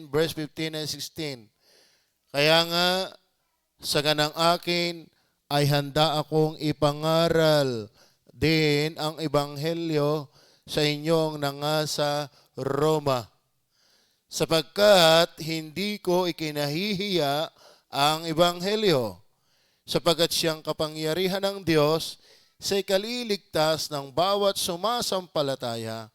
14, verse 15 and 16. Kaya nga, sa ganang akin ay handa akong ipangaral din ang ebanghelyo sa inyong nangasa Roma. Sapagkat hindi ko ikinahihiya ang ebanghelyo, sapagkat siyang kapangyarihan ng Diyos sa ikaliligtas ng bawat sumasampalataya,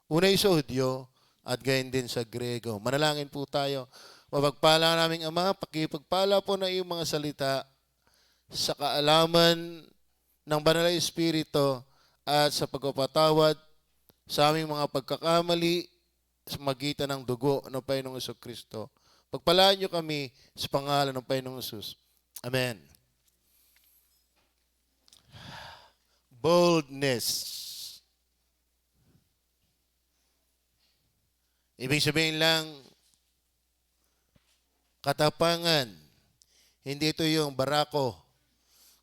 unay sa Hudyo at gayon din sa Grego. Manalangin po tayo. Mapagpala naming Ama, pakipagpala po na iyong mga salita sa kaalaman ng Banal na Espiritu at sa pagpapatawad sa aming mga pagkakamali sa magitan ng dugo ng Panginoong Jesucristo. Pagpalaan niyo kami sa pangalan ng Panginoong Jesus. Amen. Boldness. Ibig sabihin lang, katapangan. Hindi ito yung barako,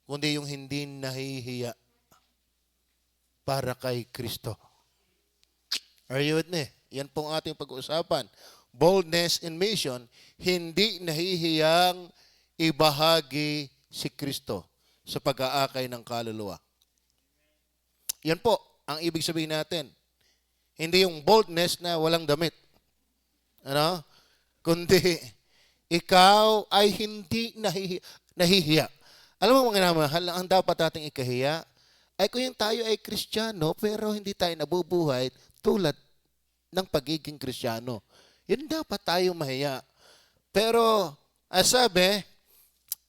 kundi yung hindi nahihiya para kay Kristo. Are you with me? Yan pong ating pag-uusapan. Boldness in mission, hindi nahihiyang ibahagi si Kristo sa pag-aakay ng kaluluwa. Yan po ang ibig sabihin natin. Hindi yung boldness na walang damit. Ano? Kundi ikaw ay hindi nahihiya. Alam mo mga namahal, ang dapat nating ikahiya ay kung yung tayo ay Kristiyano pero hindi tayo nabubuhay tulad ng pagiging Kristiyano. Yun dapat tayo mahiya. Pero, sabi,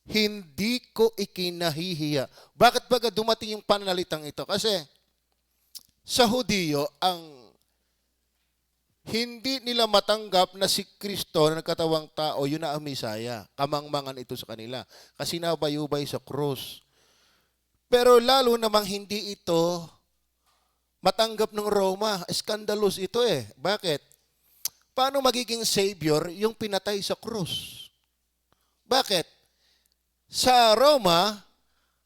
hindi ko ikinahihiya. Bakit baga dumating yung pananalitang ito? Kasi sa Hudiyo, ang hindi nila matanggap na si Kristo na nagkatawang tao, yun na ang Misaya. Kamangmangan ito sa kanila. Kasi nabayubay sa krus. Pero lalo namang hindi ito matanggap ng Roma. Skandalous ito eh. Bakit? Paano magiging Savior yung pinatay sa krus? Bakit? Sa Roma,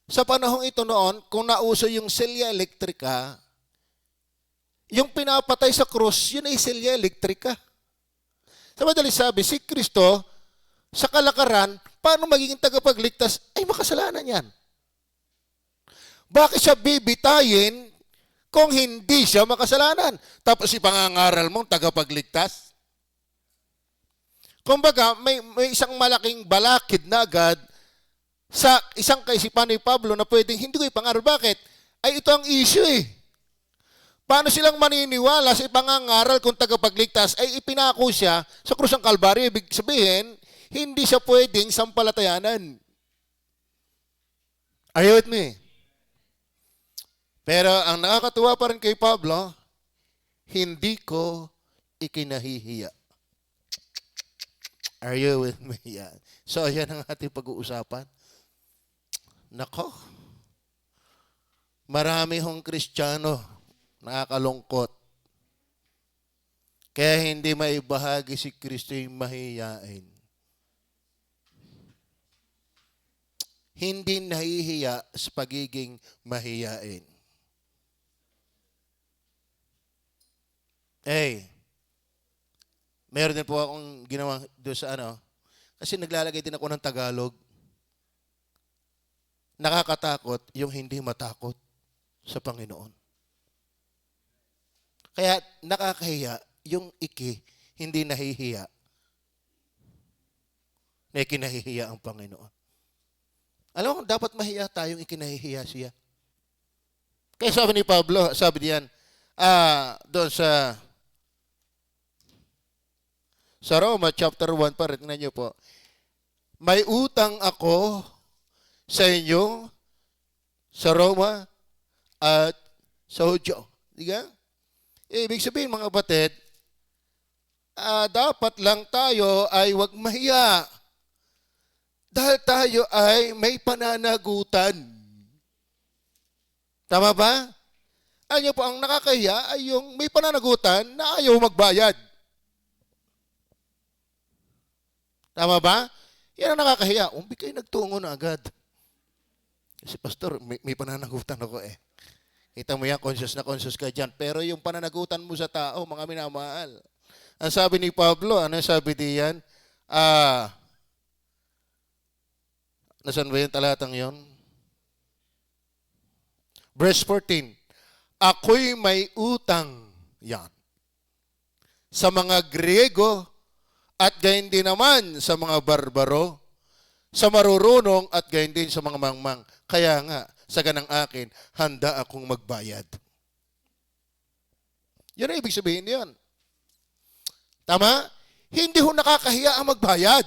sa panahong ito noon, kung nauso yung silya elektrika, yung pinapatay sa krus, yun ay silya elektrika. Sa madaling sabi, si Kristo, sa kalakaran, paano magiging tagapagligtas? Ay, makasalanan yan. Bakit siya bibitayin kung hindi siya makasalanan? Tapos ipangangaral mong tagapagligtas? Kumbaga, may isang malaking balakid na agad sa isang kaisipan ni Pablo na pwedeng hindi ko ipangaral. Bakit? Ay, ito ang issue eh. Paano silang maniniwala sa ipangangaral kung tagapagligtas ay ipinako siya sa krus ng Kalbaryo? Ibig sabihin, hindi siya pwedeng sampalatayanan. Are you with me? Pero ang nakakatuwa pa rin kay Pablo, hindi ko ikinahihiya. Are you with me? Yan. So, yan ang ating pag-uusapan. Nako, marami hong Kristiyano nakakalungkot. Kaya hindi maibahagi si Kristo yung mahihiyain. Hindi nahihiya sa pagiging mahihiyain. Meron din po akong ginawa doon sa kasi naglalagay din ako ng Tagalog. Nakakatakot yung hindi matakot sa Panginoon. Kaya nakakahiya yung hindi nahihiya na ikinahihiya ang Panginoon. Alam mo, dapat mahiya tayong ikinahihiya siya. Kaya sabi ni Pablo, sabi diyan, doon sa Roma chapter 1 pa rin, tingnan niyo po. May utang ako sa inyo sa Roma at sa Hudyo. Diga? Ibig sabihin mga kapatid, dapat lang tayo ay wag mahiya. Dahil tayo ay may pananagutan. Tama ba? Alam niyo po, ang nakakahiya ay yung may pananagutan na ayaw magbayad. Tama ba? Yan ang nakakahiya. Bigay nagtungo na agad. Kasi pastor, may pananagutan ako eh. Kita mo yan, conscious na conscious ka dyan. Pero yung pananagutan mo sa tao, mga minamahal, Ang sabi ni Pablo, ano yung sabi diyan? Nasaan ba yung talatang yon? Verse 14. Ako'y may utang. Yan. Sa mga Griego at gayon din naman sa mga barbaro, sa marurunong at gayon din sa mga mangmang. Kaya nga, sa ganang akin, handa akong magbayad. Yan ang ibig sabihin yan. Tama? Hindi ho nakakahiya ang magbayad.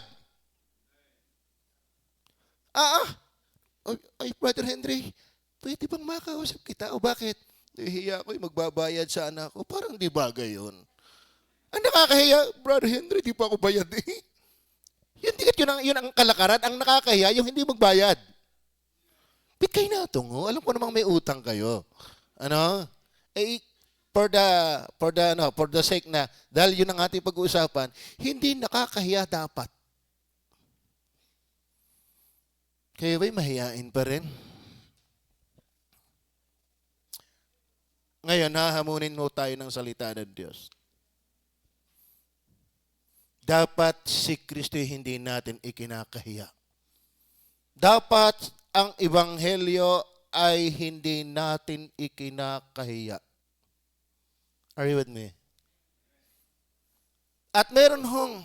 Ay, Brother Henry, pwede bang makausap kita? O bakit? Nahihiya ako, magbabayad sa anak ko. Parang di bagay yun. Ang nakakahiya, Brother Henry, di pa ako bayad eh. Yun ang kalakaran. Ang nakakahiya, yung hindi magbayad. Bit kayo na tungo. Alam ko namang may utang kayo. Ano? Eh, for the sake na, dahil yun ang ating pag-uusapan, hindi nakakahiya dapat. Kayo ba'y mahiyain pa rin? Ngayon, hahamunin mo tayo ng salita ng Diyos. Dapat si Kristo hindi natin ikinakahiya. Dapat ang ebanghelyo ay hindi natin ikinakahiya. Are you with me? At meron hong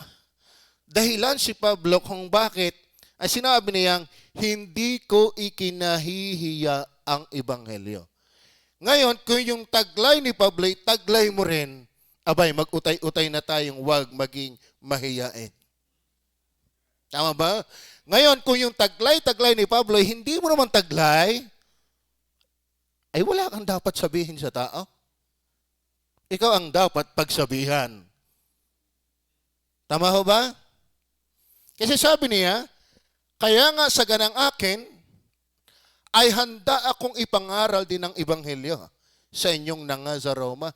dahilan si Pablo kung bakit ay sinabi niyang hindi ko ikinahihiya ang ebanghelyo. Ngayon, kung yung taglay ni Pablo, taglay mo rin, abay, mag-utay-utay na tayong wag maging mahiyain. Tama ba? Ngayon, kung yung taglay ni Pablo, hindi mo naman taglay, ay wala kang dapat sabihin sa tao. Ikaw ang dapat pagsabihan. Tama ho ba? Kasi sabi niya, kaya nga sa ganang akin, ay handa akong ipangaral din ng ebanghelyo sa inyong nanga sa Roma.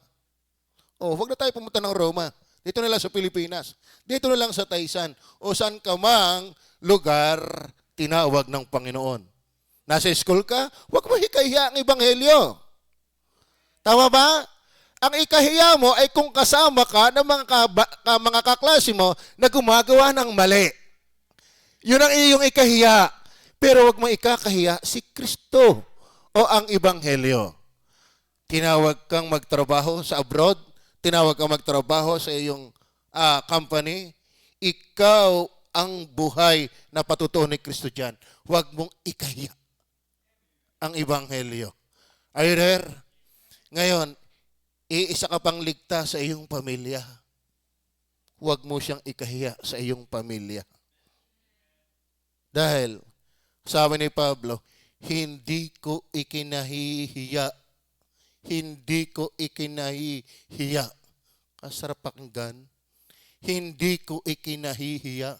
Huwag na tayo pumunta ng Roma. Dito na lang sa Pilipinas. Dito na lang sa Taysan. O saan ka mang lugar tinawag ng Panginoon. Nasa school ka, huwag mo ikahiya ang ebanghelyo. Tama ba? Ang ikahiya mo ay kung kasama ka ng mga kaklase mo na gumagawa ng mali. Yun ang iyong ikahiya. Pero huwag mo ikakahiya si Kristo o ang ebanghelyo. Tinawag kang magtrabaho sa abroad, tinawag kang magtrabaho sa iyong company, ikaw ang buhay na patutuo ni Kristo dyan. Huwag mong ikahiya ang ebanghelyo. Are you there? Ngayon, iisa ka pang ligtas sa iyong pamilya. Huwag mo siyang ikahiya sa iyong pamilya. Dahil, sabi ni Pablo, hindi ko ikinahihiya. Hindi ko ikinahihiya. Kasarap pakinggan. Hindi ko ikinahihiya.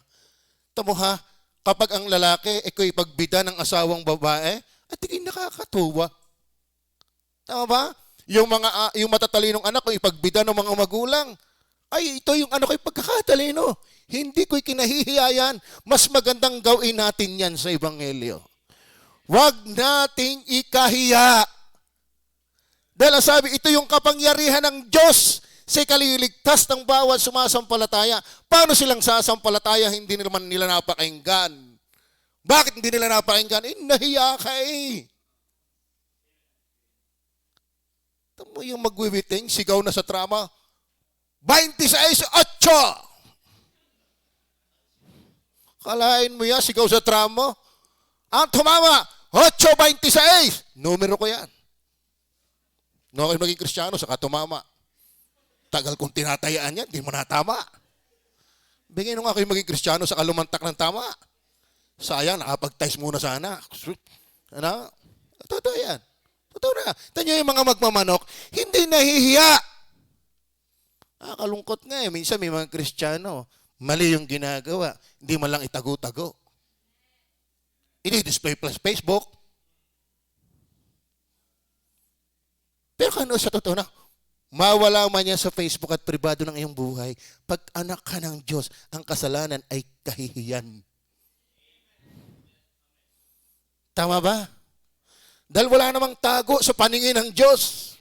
Tamo ha, kapag ang lalaki, iko'y pagbida ng asawang babae, at hindi nakakatuwa. Tama ba? Yung matatalinong anak ko, ipagbida ng mga magulang, ay ito yung ano ko'y pagkakatalino. Hindi ko'y kinahihiya yan. Mas magandang gawin natin yan sa ebanghelyo. Huwag nating ikahiya. Dahil sabi, ito yung kapangyarihan ng Diyos sa ikaliligtas ng bawat sumasampalataya. Paano silang sasampalataya? Hindi naman nila napakinggan. Bakit hindi nila napakinggan? Nahiya ka eh. Tamo yung magwiwiting, sigaw na sa trama, 26-8! Kalain mo yan, sigaw sa tramo. Ang tumama, 8-26. Numero ko yan. No, kayo maging Kristiyano, saka tumama. Tagal kong tinatayaan yan, di mo natama. Bigyan nyo nga kayo maging Kristiyano, saka lumantak ng tama. Sayang, nakapag-tice muna sana. Ano? Totoo yan. Totoo na. Tanyo yung mga magmamanok, hindi nahihiya. Nakakalungkot nga eh. Minsan may mga Kristiyano, mali yung ginagawa. Hindi man lang itago-tago. I-display plus Facebook. Pero kano sa totoo na, mawala man yan sa Facebook at pribado ng iyong buhay, pag anak ka ng Diyos, ang kasalanan ay kahihiyan. Tama ba? Dahil wala namang tago sa paningin ng Diyos.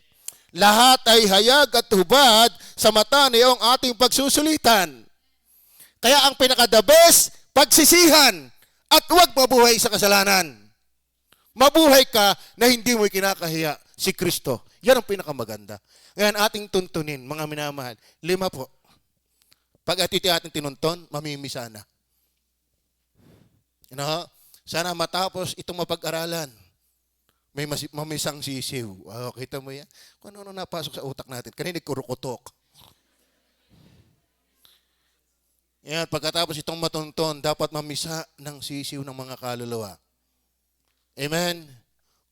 Lahat ay hayag at hubad sa mata niyong ating pagsusulitan. Kaya ang pinaka-the best, pagsisihan at huwag mabuhay sa kasalanan. Mabuhay ka na hindi mo kinakahiya si Kristo. Yan ang pinakamaganda. Ngayon ating tuntunin, mga minamahal, 5 po. Pag atiti ating tinunton, mamimisa na. Sana matapos itong mapag-aralan. May mamisang sisiw. Kita mo yan? Kung ano napasok sa utak natin. Kanina kurukutok. Yan, pagkatapos itong matunton, dapat mamisa ng sisiw ng mga kaluluwa. Amen?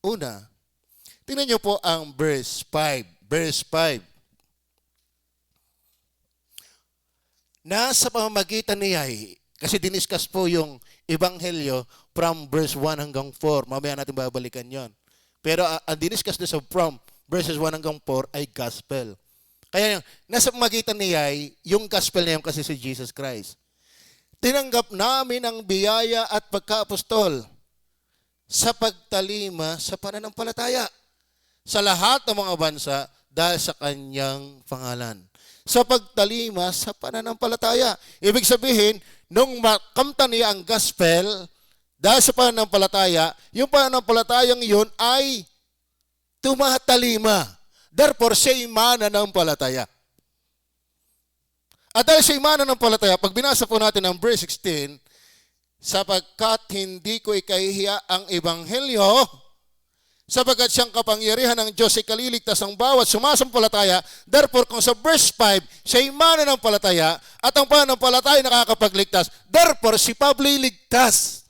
Una, tingnan niyo po ang verse 5. Verse 5. Nasa pamamagitan niya, kasi diniscuss po yung Ebanghelyo from verse 1 hanggang 4. Mamaya natin babalikan yon. Pero ang diniscuss na sa from verses 1 hanggang 4 ay gospel. Kaya nasa pamamagitan niya, yung gospel na yun kasi si Jesus Christ. Tinanggap namin ang biyaya at pagka-apostol sa pagtalima sa pananampalataya sa lahat ng mga bansa dahil sa kanyang pangalan. Sa pagtalima sa pananampalataya. Ibig sabihin, nung makamta niya ang gospel, dahil sa pananampalataya, yung pananampalatayang yun ay tumatalima. Therefore, siya'y mananampalataya. At dahil siya'y mananampalataya, pag binasa po natin ang verse 16, sapagkat hindi ko ikahihiya ang ebanghelyo, sapagkat siyang kapangyarihan ng Diyos ay kaliligtas ang bawat sumasampalataya. Therefore, kung sa verse 5, siya'y mananampalataya at ang pananampalataya nakakapagligtas, therefore, si Pablo'y ligtas.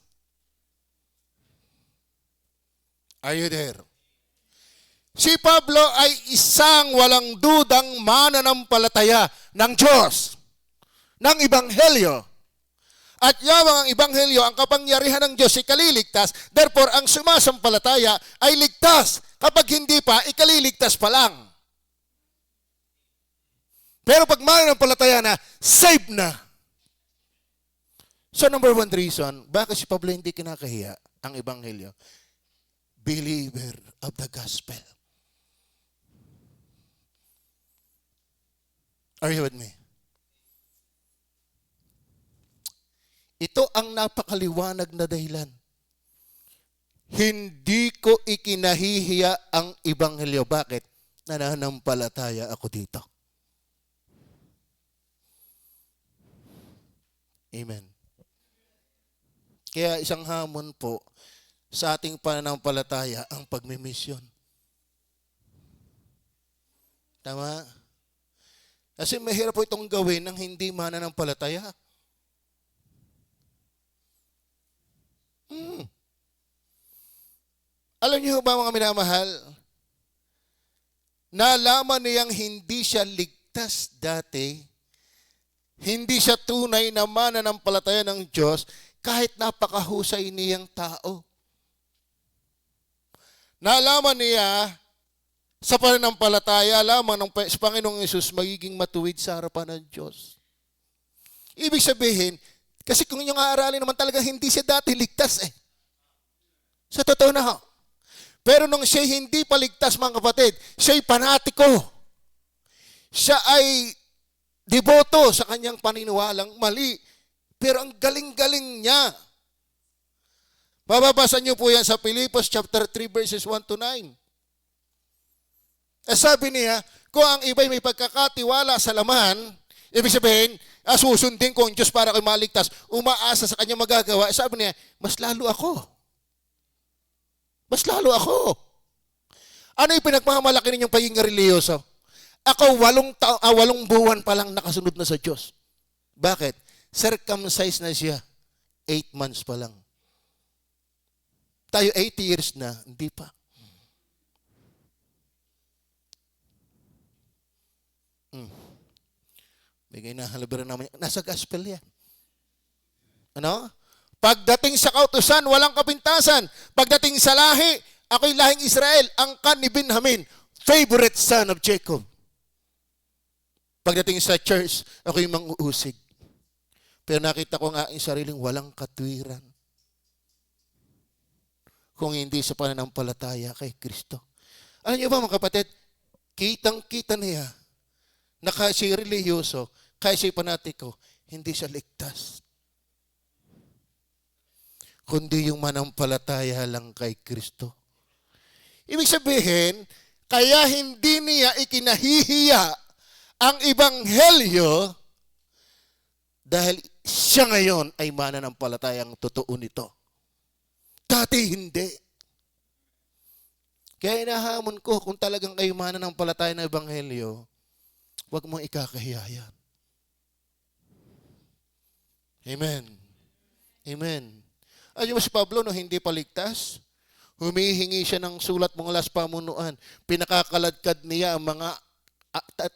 Are you there? Si Pablo ay isang walang dudang mananampalataya ng Diyos, ng ebanghelyo. At yamang ang ebanghelyo, ang kapangyarihan ng Diyos ay kaliligtas, therefore ang sumasampalataya ay ligtas. Kapag hindi pa, ikaliligtas pa lang. Pero pag mananampalataya na, saved na. So number 1 reason, bakit si Pablo hindi kinakahiya ang ebanghelyo? Believer of the gospel. Are you with me? Ito ang napakaliwanag na dahilan. Hindi ko ikinahihiya ang ebanghelyo. Bakit? Nananampalataya ako dito. Amen. Kaya isang hamon po sa ating pananampalataya ang pagmimisyon. Tama? Kasi mahirap po itong gawin ng hindi mananampalataya. Alam niyo ba mga minamahal, nalaman niyang hindi siya ligtas dati, hindi siya tunay na mananampalataya ng Diyos kahit napakahusay niyang tao. Nalaman niya sa pananampalataya lamang ng Panginoong Hesus magiging matuwid sa harapan ng Diyos. Ibig sabihin, kasi kung yung aaralin naman talaga hindi siya dati ligtas eh. Sa totoo na ho. Pero nung siya hindi paligtas mga kapatid, siya'y panatiko. Siya ay deboto sa kanyang paniniwalang mali. Pero ang galing-galing niya. Bababasa niyo po yan sa Filipos chapter 3 verses 1 to 9. Sabi niya, kung ang iba'y may pagkakatiwala sa laman, ibig sabihin, susundin ko ang Diyos para kayo maligtas, umaasa sa kanyang magagawa, sabi niya, mas lalo ako. Mas lalo ako. Ano yung pinagmamalaki ninyong pagiging religyoso? Ako, 8 buwan pa lang nakasunod na sa Diyos. Bakit? Circumcised na siya. 8 months pa lang. Tayo 80 years na, hindi pa. Bigay na halabiran naman. Nasa gospel yan. Ano? Pagdating sa kautusan, walang kapintasan. Pagdating sa lahi, ako'y lahing Israel, angkan ni Benjamin, favorite son of Jacob. Pagdating sa church, ako'y mang-uusig. Pero nakita ko ang aking sariling walang katwiran. Kung hindi sa pananampalataya kay Kristo. Alam niyo ba mga kapatid, Kitang-kita niya na kahit siya relihiyoso, kahit siya panatiko, hindi siya ligtas. Kundi yung manampalataya lang kay Kristo. Ibig sabihin, kaya hindi niya ikinahihiya ang ebanghelyo dahil siya ngayon ay mananampalatayang totoo nito. Dati hindi. Kaya inahamon ko, kung talagang kayo mananampalataya ng ebanghelyo, huwag mong ikakahiya yan. Amen. Amen. Alam mo si Pablo, no, hindi paligtas. Humihingi siya ng sulat mong alas pamunuan. Pinakakaladkad niya ang mga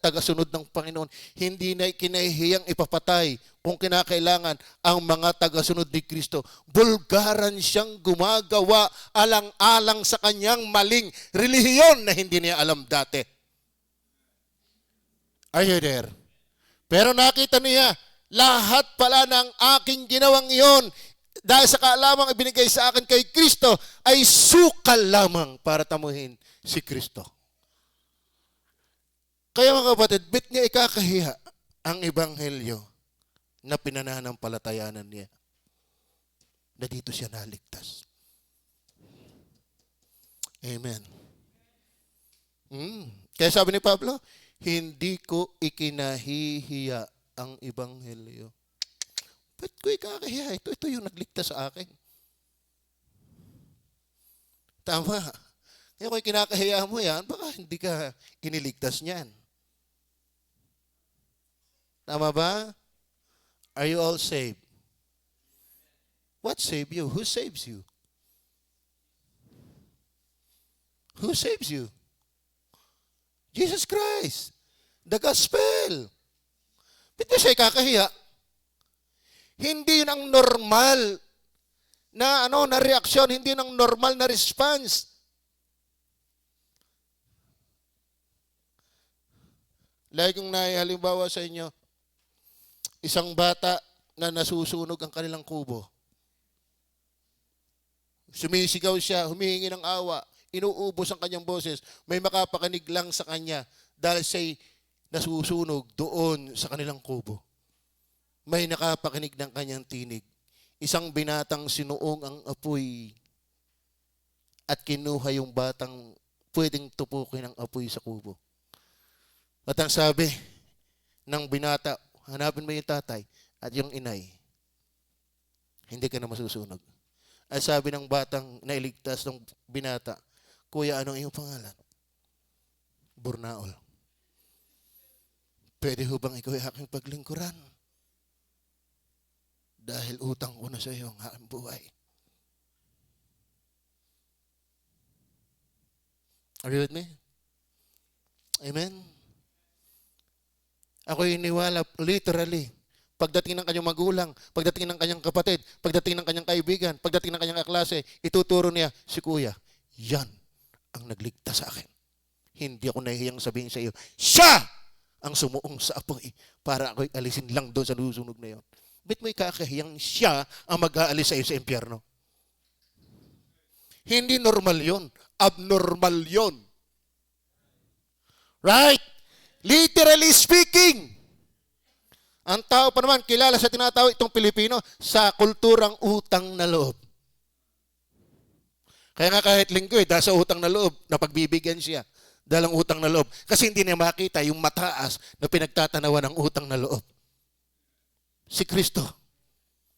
tagasunod ng Panginoon. Hindi na kinahihiyang ipapatay kung kinakailangan ang mga tagasunod ni Kristo. Bulgaran siyang gumagawa alang-alang sa kanyang maling relihiyon na hindi niya alam dati. Are you there? Pero nakita niya, lahat pala ng aking ginawang iyon, dahil sa kaalamang ibinigay sa akin kay Kristo, ay sukal lamang para tamuhin si Kristo. Kaya mga kapatid, bit niya ikakahiya ang ebanghelyo na pinananampalatayanan niya. Na dito siya naligtas. Amen. Kaya sabi ni Pablo, hindi ko ikinahihiya ang ebanghelyo. Ba't ko ikakahiya? Ito yung nagligtas sa akin. Tama. Ngayon kung kinakahiya mo yan, baka hindi ka iniligtas niyan. Tama ba? Are you all saved? What saved you? Who saves you? Who saves you? Jesus Christ. The gospel. Ba't mo siya ikakahiya? Hindi yun ang normal na na reaksyon, hindi yun ang normal na response. Like kung halimbawa sa inyo, isang bata na nasusunog ang kanilang kubo. Sumisigaw siya, humihingi ng awa, inuubos ang kanyang boses, may makapakinig lang sa kanya dahil siya'y nasusunog doon sa kanilang kubo. May nakapakinig ng kanyang tinig. Isang binatang sinuong ang apoy at kinuha yung batang pwedeng tupukin ang apoy sa kubo. At ang sabi ng binata, hanapin mo yung tatay at yung inay. Hindi ka na masusunog. At sabi ng batang nailigtas ng binata, Kuya, anong iyong pangalan? Burnaol. Pwede ho bang ikaw ay aking paglingkuran? Dahil utang ko na sa iyo ang aking buhay. Are you with me? Amen? Ako iniwala literally. Pagdating ng kanyang magulang, pagdating ng kanyang kapatid, pagdating ng kanyang kaibigan, pagdating ng kanyang kaklase, ituturo niya, si Kuya, yan ang nagligtas sa akin. Hindi ako nahihiyang sabihin sa iyo, siya ang sumuong sa apoy para ako'y alisin lang doon sa lusunog na yon. Ba't mo ikakahiyang siya ang mag-aalis sa iyo sa impyerno? Hindi normal yon. Abnormal yon. Right? Literally speaking, ang tao pa naman kilala sa tinatawag itong Pilipino sa kulturang utang na loob. Kaya nga kahit linggo dahil sa utang na loob, napagbibigyan siya dahil ang utang na loob. Kasi hindi niya makita yung mataas na pinagtatanawan ng utang na loob. Si Kristo.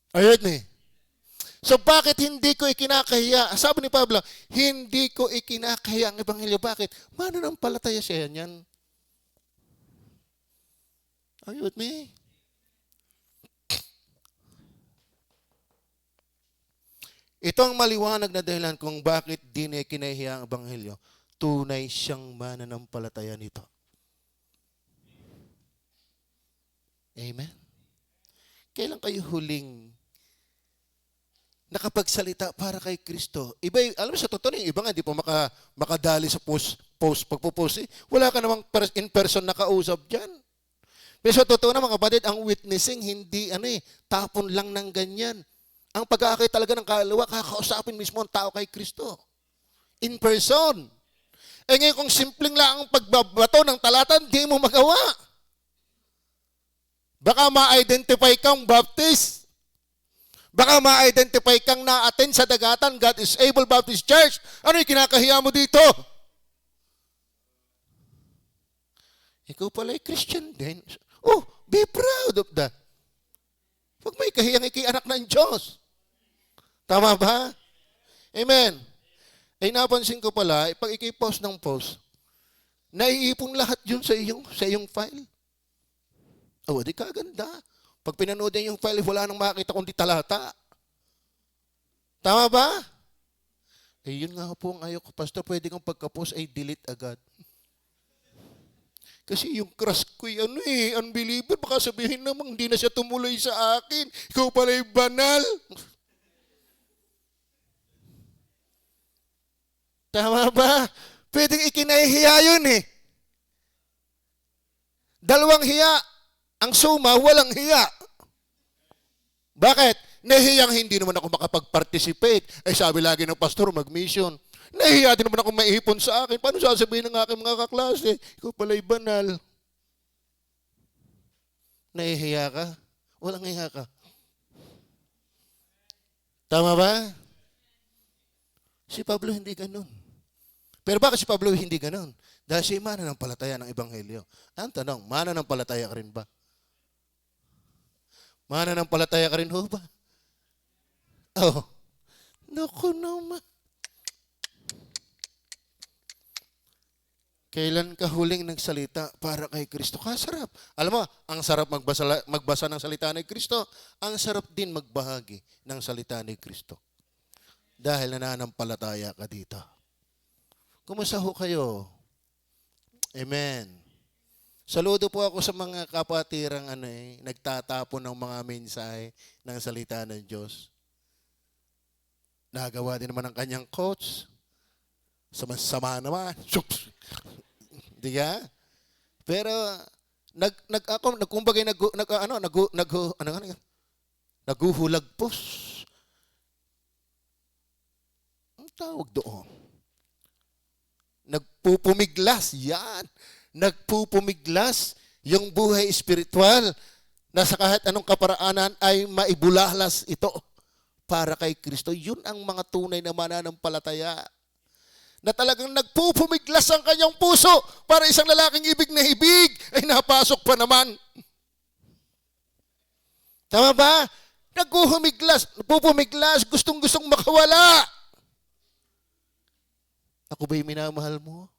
Are you with me? So bakit hindi ko ikinakahiya? Sabi ni Pablo, hindi ko ikinakahiya ang ebanghelyo. Bakit? Mananampalataya siya yan. Are you with me? Ito ang maliwanag na dahilan kung bakit di niya kinahiya ang ebanghelyo. Tunay siyang mananampalataya nito. Amen? Kailan kayo huling nakapagsalita para kay Kristo? Iba, alam mo sa totoo, yung iba nga di pa makadali sa pagpo-post. Wala ka namang in person nakausap dyan. Pero sa totoo na mga kapatid, ang witnessing hindi tapon lang ng ganyan. Ang pag-aakay talaga ng kaluluwa, kakausapin mismo ang tao kay Kristo. In person. ngayon kung simpleng lang ang pagbabato ng talata, hindi mo magawa. Baka ma-identify kang Baptist. Baka ma-identify kang na-attend sa Dagatan, God is Able Baptist Church. Ano yung kinakahiya mo dito? Ikaw pala ay Christian din. Oh, be proud of that. Huwag may kahiyang anak ng Diyos. Tama ba? Amen. Ay napansin ko pala, pag post ng post, naiipon lahat yun sa iyong file. Oh, di kaganda. Pag pinanood niya yung file, wala nang makita kundi talata. Tama ba? Eh, yun nga po ang ayaw ko, Pastor, pwede kang pagka-post ay delete agad. Kasi yung crush ko, unbeliever, baka sabihin namang hindi na siya tumuloy sa akin. Ikaw pala yung banal. Tama ba? Pwedeng ikinahihiya yun eh. Dalawang hiya. Ang suma, walang hiya. Bakit? Nahiyang hindi naman ako makapag-participate. Eh sabi lagi ng pastor, mag-mission. Nahiya din naman ako maipon sa akin. Paano sasabihin ng aking mga kaklase? Ikaw pala'y banal. Nahihiya ka? Walang hiya ka. Tama ba? Si Pablo hindi ganun. Pero bakit si Pablo hindi ganun? Dahil siya mananampalataya ng Ebanghelyo. Ang tanong, mananampalataya ka rin ba? Mananampalataya ka rin ho ba? Oh, naku naman. Kailan ka huling nagsalita para kay Kristo? Kasarap. Alam mo, ang sarap magbasa ng salita ni Kristo. Ang sarap din magbahagi ng salita ni Kristo. Dahil nananampalataya ka dito. Kumusta ho kayo? Amen. Saludo po ako sa mga kapatirang nagtatapon ng mga mensahe ng salita ng Diyos. Nagawa din naman ng kanyang coach. Sama naman. Di ka? Pero naguhulagpos. Ang tawag doon. Nagpupumiglas. Yan. Nagpupumiglas yung buhay espiritual na sa kahit anong kaparaanan ay maibulahlas ito para kay Kristo. Yun ang mga tunay na mananampalataya. Na talagang nagpupumiglas ang kanyang puso para isang lalaking ibig na ibig ay napasok pa naman. Tama ba? Nagpupumiglas, gustong-gustong makawala. Ako ba'y minamahal mo?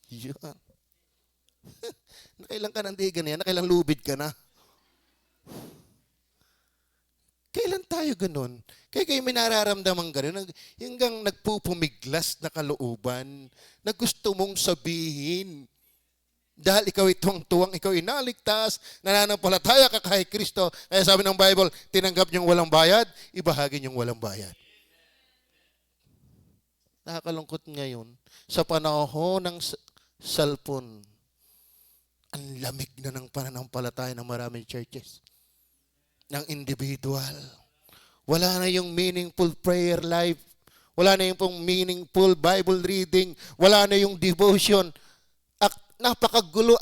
Yun. Nakailang ka nandigan yan? Nakailang lubid ka na? Kailan tayo ganun? Kaya may nararamdaman ganun. Hanggang nagpupumiglas na kalooban na gusto mong sabihin. Dahil ikaw itong tuwang, ikaw inaligtas, nananampalataya ka kay Kristo. Kaya sabi ng Bible, tinanggap niyong walang bayad, ibahagi niyong walang bayad. Nakakalungkot ngayon, sa panahon ng cellphone, ang lamig na ng pananampalataya ng maraming churches. Ng individual. Wala na yung meaningful prayer life. Wala na yung meaningful Bible reading. Wala na yung devotion. Napakagulo,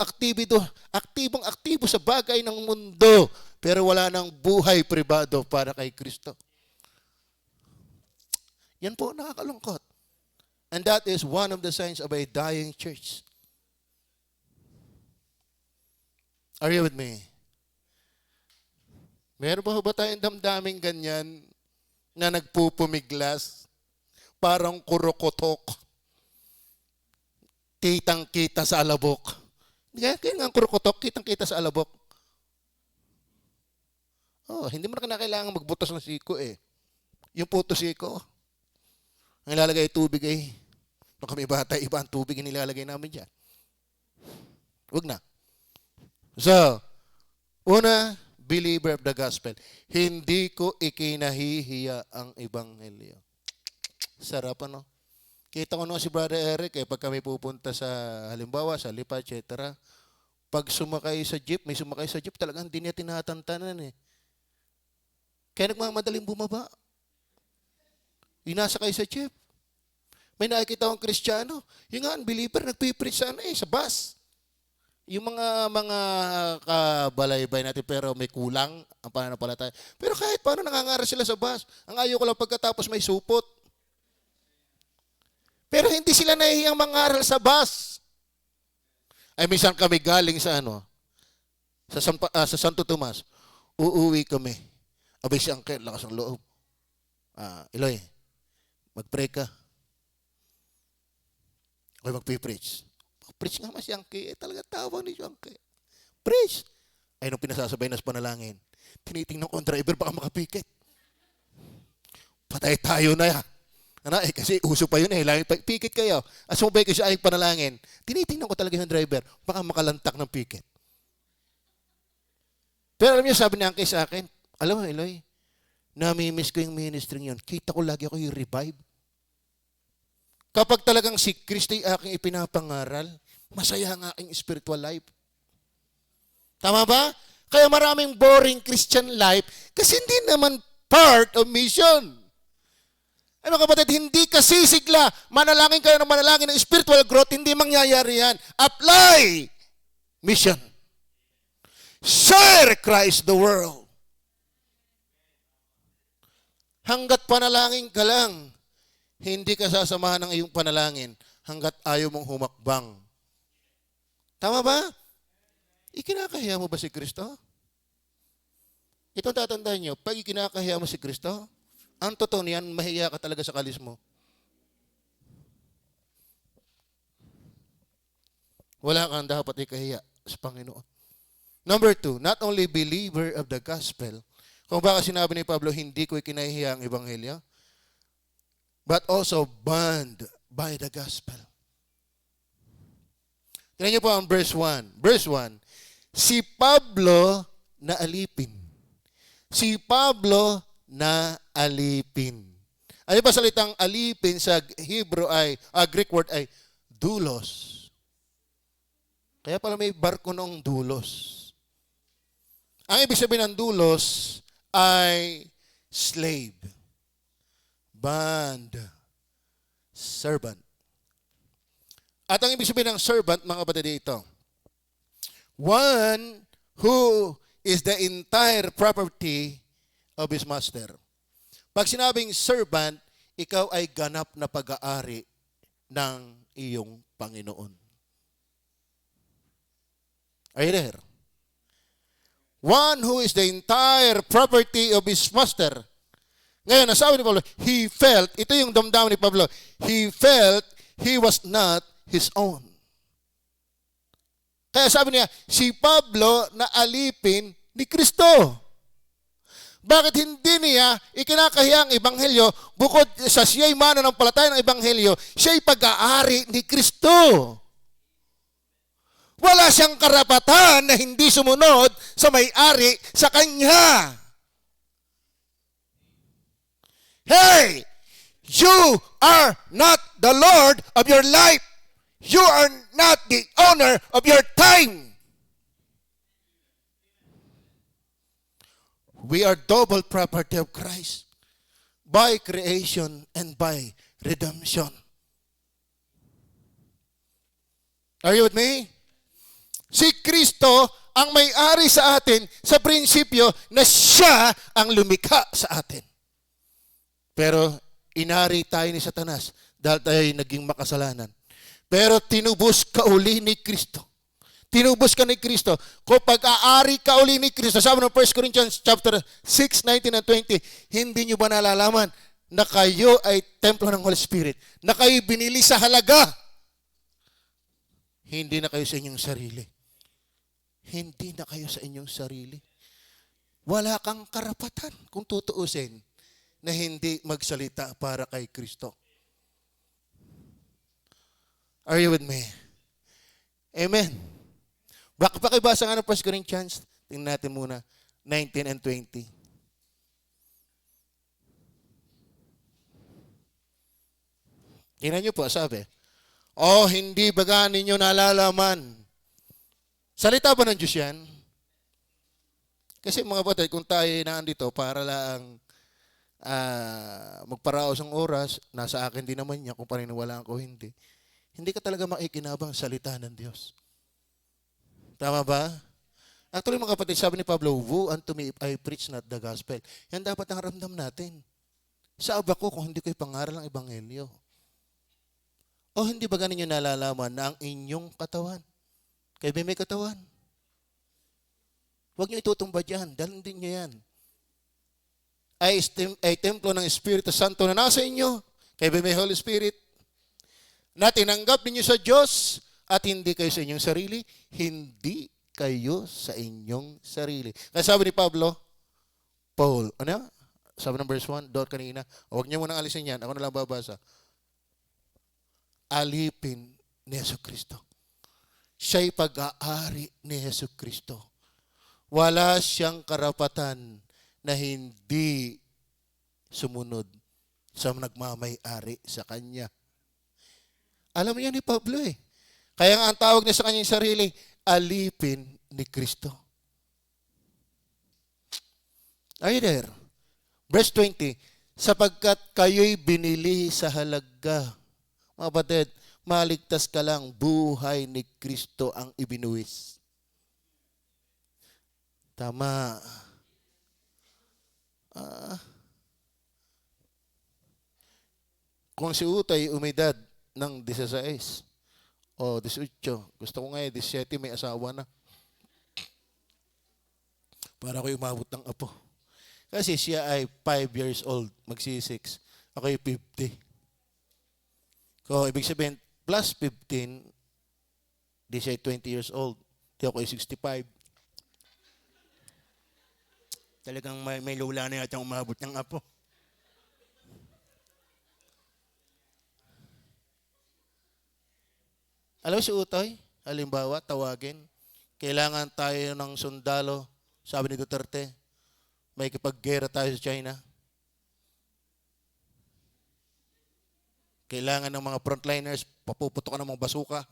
aktibong-aktibo sa bagay ng mundo. Pero wala nang buhay pribado para kay Kristo. Yan po nakakalungkot. And that is one of the signs of a dying church. Are you with me? Meron ba tayong damdaming ganyan na nagpupumiglas? Parang kurokotok. Kitang-kita sa alabok. Kaya nga kurokotok, kitang-kita sa alabok. Oh, hindi mo na kailangan magbutas ng siko eh. Yung puto siko, ang ilalagay tubig eh. Nung kami bata, iba ang tubig yung nilalagay namin dyan. Huwag na. So, una, believer of the gospel. Hindi ko ikinahihiya ang Ebanghelyo. Sarap ano? Kita ko si Brother Eric pag kami pupunta sa, halimbawa, sa Lipa, etc. Pag sumakay sa jeep, may sumakay sa jeep, talagang hindi niya tinatantanan eh. Kaya nagmamadaling bumaba. Inasakay sa jeep. May nakikita akong Kristiyano, yung nga unbeliever, nagpipreach sa bus. Yung mga kabalaybay natin pero may kulang ang pananampalataya. Pero kahit paano nangangaral sila sa bus. Ang ayaw ko lang pagkatapos may supot. Pero hindi sila nahihiyang mangaral sa bus. Ay minsan kami galing sa sa Santo Tomas. Uuwi kami. Abay si Uncle, lakas ng loob. Eloy, mag-pray ka. Okay, mag-preach. Preach nga si Angke. Talaga tawag ni Angke. Preach. Ay, nung pinasasabay na sa panalangin, tinitingnan ko ang driver, baka makapikit. Patay tayo na yan. Kasi uso pa yun pikit kayo. As sumabay ko siya ay panalangin, tinitingnan ko talaga yung driver, baka makalantak ng pikit. Pero alam niyo, sabi ni Angke sa akin, alam mo, Eloy, nami-miss ko yung ministry yun. Kita ko lagi ako yung revive. Kapag talagang si Kristo ay aking ipinapangaral, masaya ang aking spiritual life. Tama ba? Kaya maraming boring Christian life kasi hindi naman part of mission. Ano kapatid, hindi ka sisigla. Manalangin kayo ng manalangin ng spiritual growth, hindi mangyayari yan. Apply mission. Share Christ the world. Hanggat panalangin ka lang, hindi ka sasamahan ng iyong panalangin hanggat ayaw mong humakbang. Tama ba? Ikinakahiya mo ba si Kristo? Ito tatandaan nyo, pag ikinakahiya mo si Kristo, ang totoo niyan, mahiya ka talaga sa kalis mo. Wala kang dapat ikahiya sa Panginoon. Number 2, not only believer of the gospel, kung baka sinabi ni Pablo, hindi ko ikinahiya ang ebanghelyo, but also bound by the gospel. Tingnan niyo po ang verse 1. Verse 1, si Pablo na alipin. Si Pablo na alipin. Ano ba salitang alipin sa Hebrew ay, Greek word ay doulos. Kaya pala may barko noong doulos. Ang ibig sabihin ng doulos ay slave. Bond. Servant. At ang ibig sabihin ng servant, mga kapatid, dito, one who is the entire property of his master. Pag sinabing servant, ikaw ay ganap na pag-aari ng iyong Panginoon. Are you there? One who is the entire property of his master. Ngayon, nasabi ni Pablo, he felt, ito yung damdamin ni Pablo, he felt he was not his own. Kaya sabi niya, si Pablo na alipin ni Kristo. Bakit hindi niya ikinakahiya ang ebanghelyo bukod sa siya'y mananampalataya ng ebanghelyo, siya'y pag-aari ni Kristo. Wala siyang karapatan na hindi sumunod sa may-ari sa kanya. Hey, you are not the Lord of your life. You are not the owner of your time. We are double property of Christ by creation and by redemption. Are you with me? Si Kristo ang may-ari sa atin sa prinsipyo na siya ang lumikha sa atin. Pero inari tayo ni Satanas dahil tayo naging makasalanan. Pero tinubos ka uli ni Kristo. Tinubos ka ni Kristo. Kung pag-aari ka uli ni Kristo, sabi ng 1 Corinthians chapter 6, 19 and 20, hindi nyo ba nalalaman na kayo ay templo ng Holy Spirit? Na kayo binili sa halaga? Hindi na kayo sa inyong sarili. Hindi na kayo sa inyong sarili. Wala kang karapatan kung tutuusin na hindi magsalita para kay Kristo. Are you with me? Amen. Pakibasa nga ng 1 Corinthians. Tingnan natin muna. 19 and 20. Tingnan nyo po, sabi. Hindi baga ninyo nalalaman. Salita ba ng Diyos yan? Kasi mga batay, kung tayo naandito para lang magparaos ang oras, nasa akin din naman niya kung paniniwalaan ko hindi. Hindi ka talaga makikinabang sa salita ng Diyos. Tama ba? Actually, mga kapatid, sabi ni Pablo, woe unto me if I preach not the gospel. Yan dapat ang ramdam natin. Sa aba ko kung hindi ko ipangaral ang ebanghelyo. O hindi ba ganin nyo nalalaman na ang inyong katawan, kayo ba may katawan? Huwag nyo itutumba dyan, dahil din nyo yan. Ay templo ng Espiritu Santo na nasa inyo, kayo ba may Holy Spirit? Na tinanggap ninyo sa Diyos at hindi kayo sa inyong sarili, hindi kayo sa inyong sarili. Kaya sabi ni Paul, ano? Sabi ng verse 1, doon kanina, huwag niyo munang alisin yan, ako na lang babasa. Alipin ni Jesucristo. Siya'y pag-aari ni Jesucristo. Wala siyang karapatan na hindi sumunod sa nagmamay-ari sa Kanya. Alam mo yan ni Pablo eh. Kaya nga ang tawag niya sa kanyang sarili, alipin ni Kristo. Are you there? Verse 20, sapagkat kayo'y binili sa halaga. Mga kapatid, maligtas ka lang, buhay ni Kristo ang ibinuwis. Tama. Kung si Utay umidad ng 16 o 18, gusto ko ngayon 17 may asawa na. Para ko umabot ng apo. Kasi siya ay 5 years old, magsi-6. Ako ay 50. So, ibig sabihin, plus 15, di siya ay 20 years old. Di ako ay 65. Talagang may lula na yata umabot ng apo. Alam mo si Utoy, halimbawa, tawagin, kailangan tayo ng sundalo, sabi ni Duterte, may kipaggera tayo sa China. Kailangan ng mga frontliners, papuputok ng mga basuka.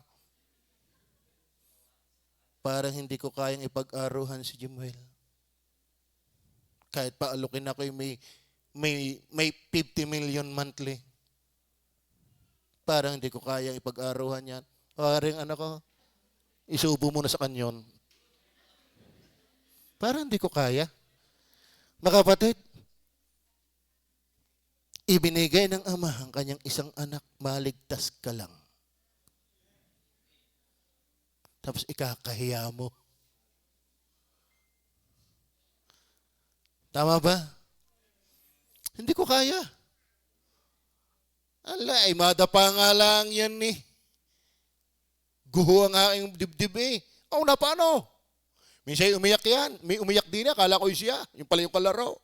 Parang hindi ko kayang ipag-aruhan si Jimuel. Kahit paalukin ako may 50 million monthly. Parang hindi ko kayang ipag-aruhan yan. Parang isubo mo na sa kanyon. Parang hindi ko kaya. Mga kapatid, ibinigay ng Ama ang kanyang isang anak, maligtas ka lang. Tapos ikakahiya mo. Tama ba? Hindi ko kaya. Ala, madapa nga lang yan eh. Guho ang aking dibdib eh. Na paano? Minsan umiyak yan. May umiyak din na. Kala ko siya. Yung pala yung kalaro.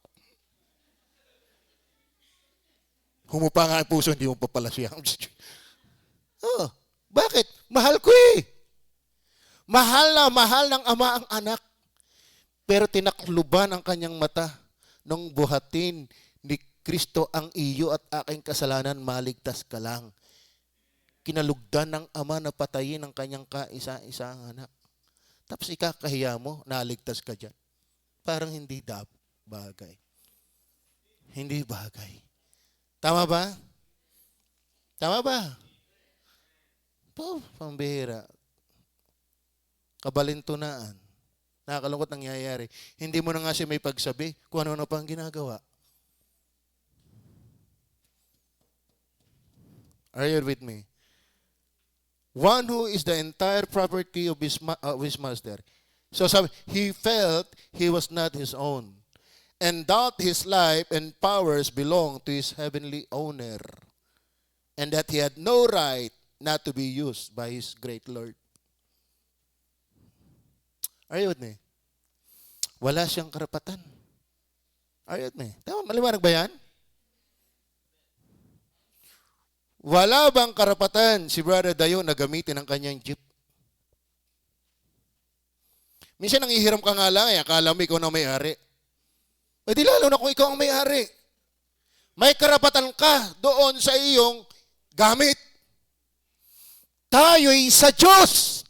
Humupa nga ang puso. Hindi mo pa pala siya. Oh, bakit? Mahal ko eh. Mahal ng Ama ang anak. Pero tinakluban ang kanyang mata nung buhatin ni Kristo ang iyo at aking kasalanan, maligtas ka lang. Kinalugdan ng Ama na patayin ang kanyang kaisa-isang anak. Tapos ikakahiya mo, naligtas ka dyan. Parang hindi bagay. Hindi bagay. Tama ba? Tama ba? Pambihira. Kabalintunaan. Nakakalungkot nangyayari. Hindi mo na nga siya may pagsabi kung ano-ano pa ang ginagawa. Are you with me? One who is the entire property of his master. So he felt he was not his own, and that his life and powers belonged to his heavenly owner, and that he had no right not to be used by his great Lord. Are you with me? Wala siyang karapatan. Are you with me? Tama, maliwanag ba yan? Wala bang karapatan si Brother Dayo na gamitin ang kanyang jeep? Minsan nangihiram ka nga lang, akala mo ikaw na may-ari. E di lalo na kung ikaw ang may-ari. May karapatan ka doon sa iyong gamit. Tayo'y sa Diyos.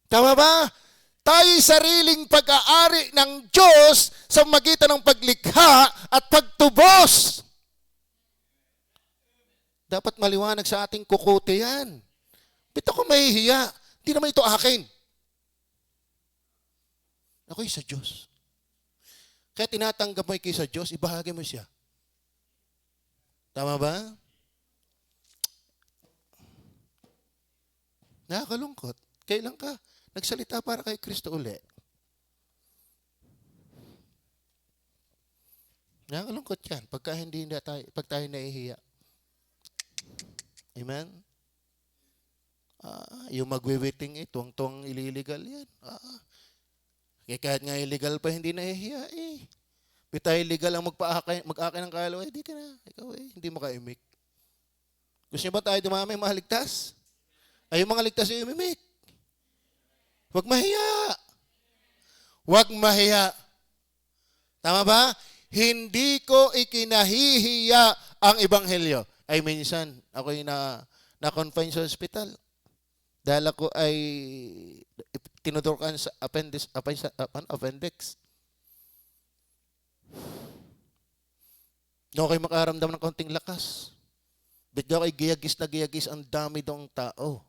Tama ba? Tayo'y sariling pag-aari ng Diyos sa magitan ng paglikha at pagtubos. Dapat maliwanag sa ating kukote yan. Ba't ako mahihiya? Hindi naman ito akin. Ako'y sa Diyos. Kaya tinatanggap mo kay sa Diyos, ibahagi mo siya. Tama ba? Nakakalungkot. Kailan ka nagsalita para kay Kristo uli? Nakakalungkot yan. Pag tayo nahihiya. Amen? Yung magwiwiting tuwang-tuwang ililigal yan. Kaya kahit nga illegal pa, hindi nahihiya eh. Bitay illegal ang mag-akin ng kalaw, di ka na. Ikaw hindi mo ka-imik. Gusto niyo ba tayo dumami maligtas? Ay, yung mga ligtas yung imimik. Huwag mahiya. Huwag mahiya. Tama ba? Hindi ko ikinahihiya ang ebanghelyo. Ay, minsan, ako'y na-confine sa hospital. Dahil ako ay tinudurkan sa appendix. Noong ako'y makaramdam ng konting lakas. Bigla ako'y giyagis ang dami dong tao.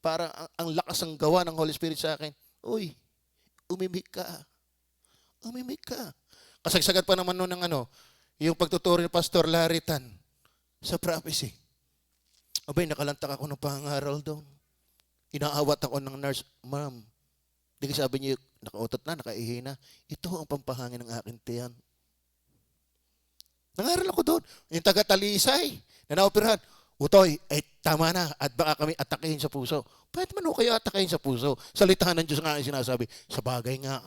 Para ang lakas ang gawa ng Holy Spirit sa akin. Uy, umimik ka. Umimik ka. Kasagsagan pa naman noon ng yung pagtuturo ni Pastor Laritan sa prophecy. Abay, nakalantak ako ng pangaral doon. Inaawat ako ng nurse, ma'am. Di sabi niyo, nakautot na, nakaihi na. Ito ang pampahangin ng aking tiyan. Nangaral ako doon. Yung taga-Talisay, na naoperahan, Utoy, tama na, at baka kami atakehin sa puso. Pwede man kayo atakehin sa puso? Salitahan ng Diyos nga ang sinasabi, sa bagay nga.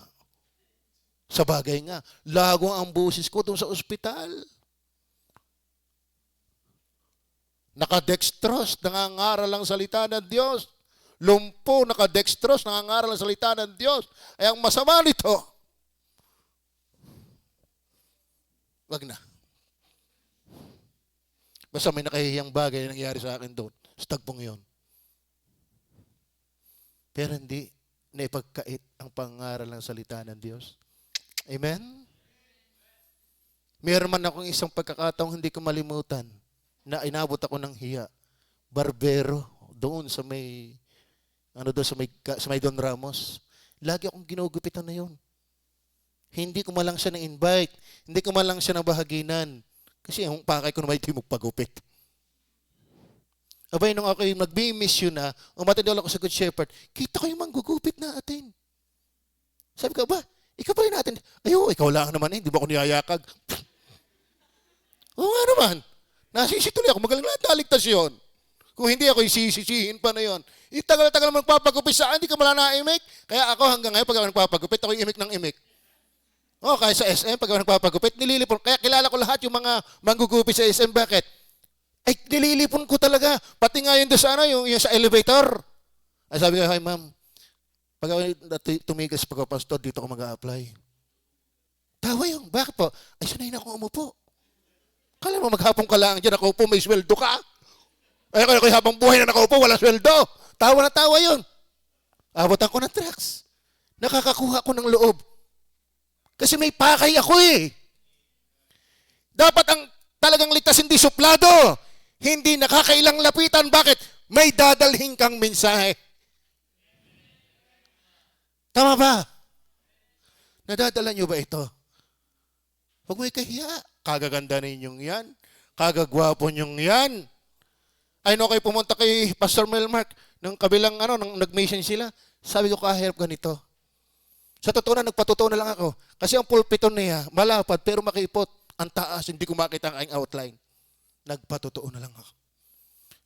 Sa bagay nga. Lago ang busis ko doon sa ospital. Nakadextros, nangangaral ang salita ng Diyos. Lumpo, nakadextros, nangangaral ang salita ng Diyos. Ay ang masama nito. Wag na. Basta may nakahihiyang bagay na nangyari sa akin doon. Sa tagpong yun. Pero hindi naipagkait ang pangaral ng salita ng Diyos. Amen? Meron man akong isang pagkakataong hindi ko malimutan na inabot ako ng hiya. Barbero, doon sa may Don Ramos. Lagi akong ginugupitan na yun. Hindi ko malang siya na-invite. Hindi ko malang siya nabahaginan. Kasi yung pakay ko naman ito yung magpagupit. Abay, nung ako yung nag-mission na, umatid ako sa Good Shepherd, kita ko yung manggugupit natin. Sabi ko, ba, ikaw pa rin natin. Ayo, ikaw lang naman hindi ba ako niyayakag? Oo nga naman. Nasisituloy ako, magaling lahat naligtas yun. Kung hindi ako isisisihin pa na yun. Itagal-tagal naman magpapagupit sa hindi ka mala na-imik. Kaya ako hanggang ngayon, pag ako nagpapagupit, ako imik ng imik. Kaya sa SM, pag ako nagpapagupit, nililipon. Kaya kilala ko lahat yung mga manggugupit sa SM. Bakit? Ay, nililipon ko talaga. Pati nga yun doon sa yung sa elevator. Ay, sabi ko, hi ma'am, pag ako tumigil sa pagpapastor, dito ako mag-a-apply. Tawa yung, bakit po? Ay, sanay na akong umupo. Kala mo maghapong ka lang dyan, nakaupo, may sweldo ka. Ay, ako habang buhay na nakaupo, walang sweldo. Tawa na tawa yun. Abutan ko ng tracks. Nakakakuha ko ng loob. Kasi may pakay ako eh. Dapat ang talagang ligtas hindi suplado. Hindi nakakailang lapitan. Bakit? May dadalhin kang mensahe. Tama ba? Nadadala niyo ba ito? Huwag mo ikahiya. Kagaganda ninyong yan. Kagagwapo ninyong yan. Ay, no, kayo pumunta kay Pastor Melmark ng kabilang nang nag-mission sila. Sabi ko, kahirap ganito. Sa totoo na, nagpatotoo na lang ako. Kasi ang pulpito niya, malapad, pero makipot. Ang taas, hindi ko makita ang aking outline. Nagpatotoo na lang ako.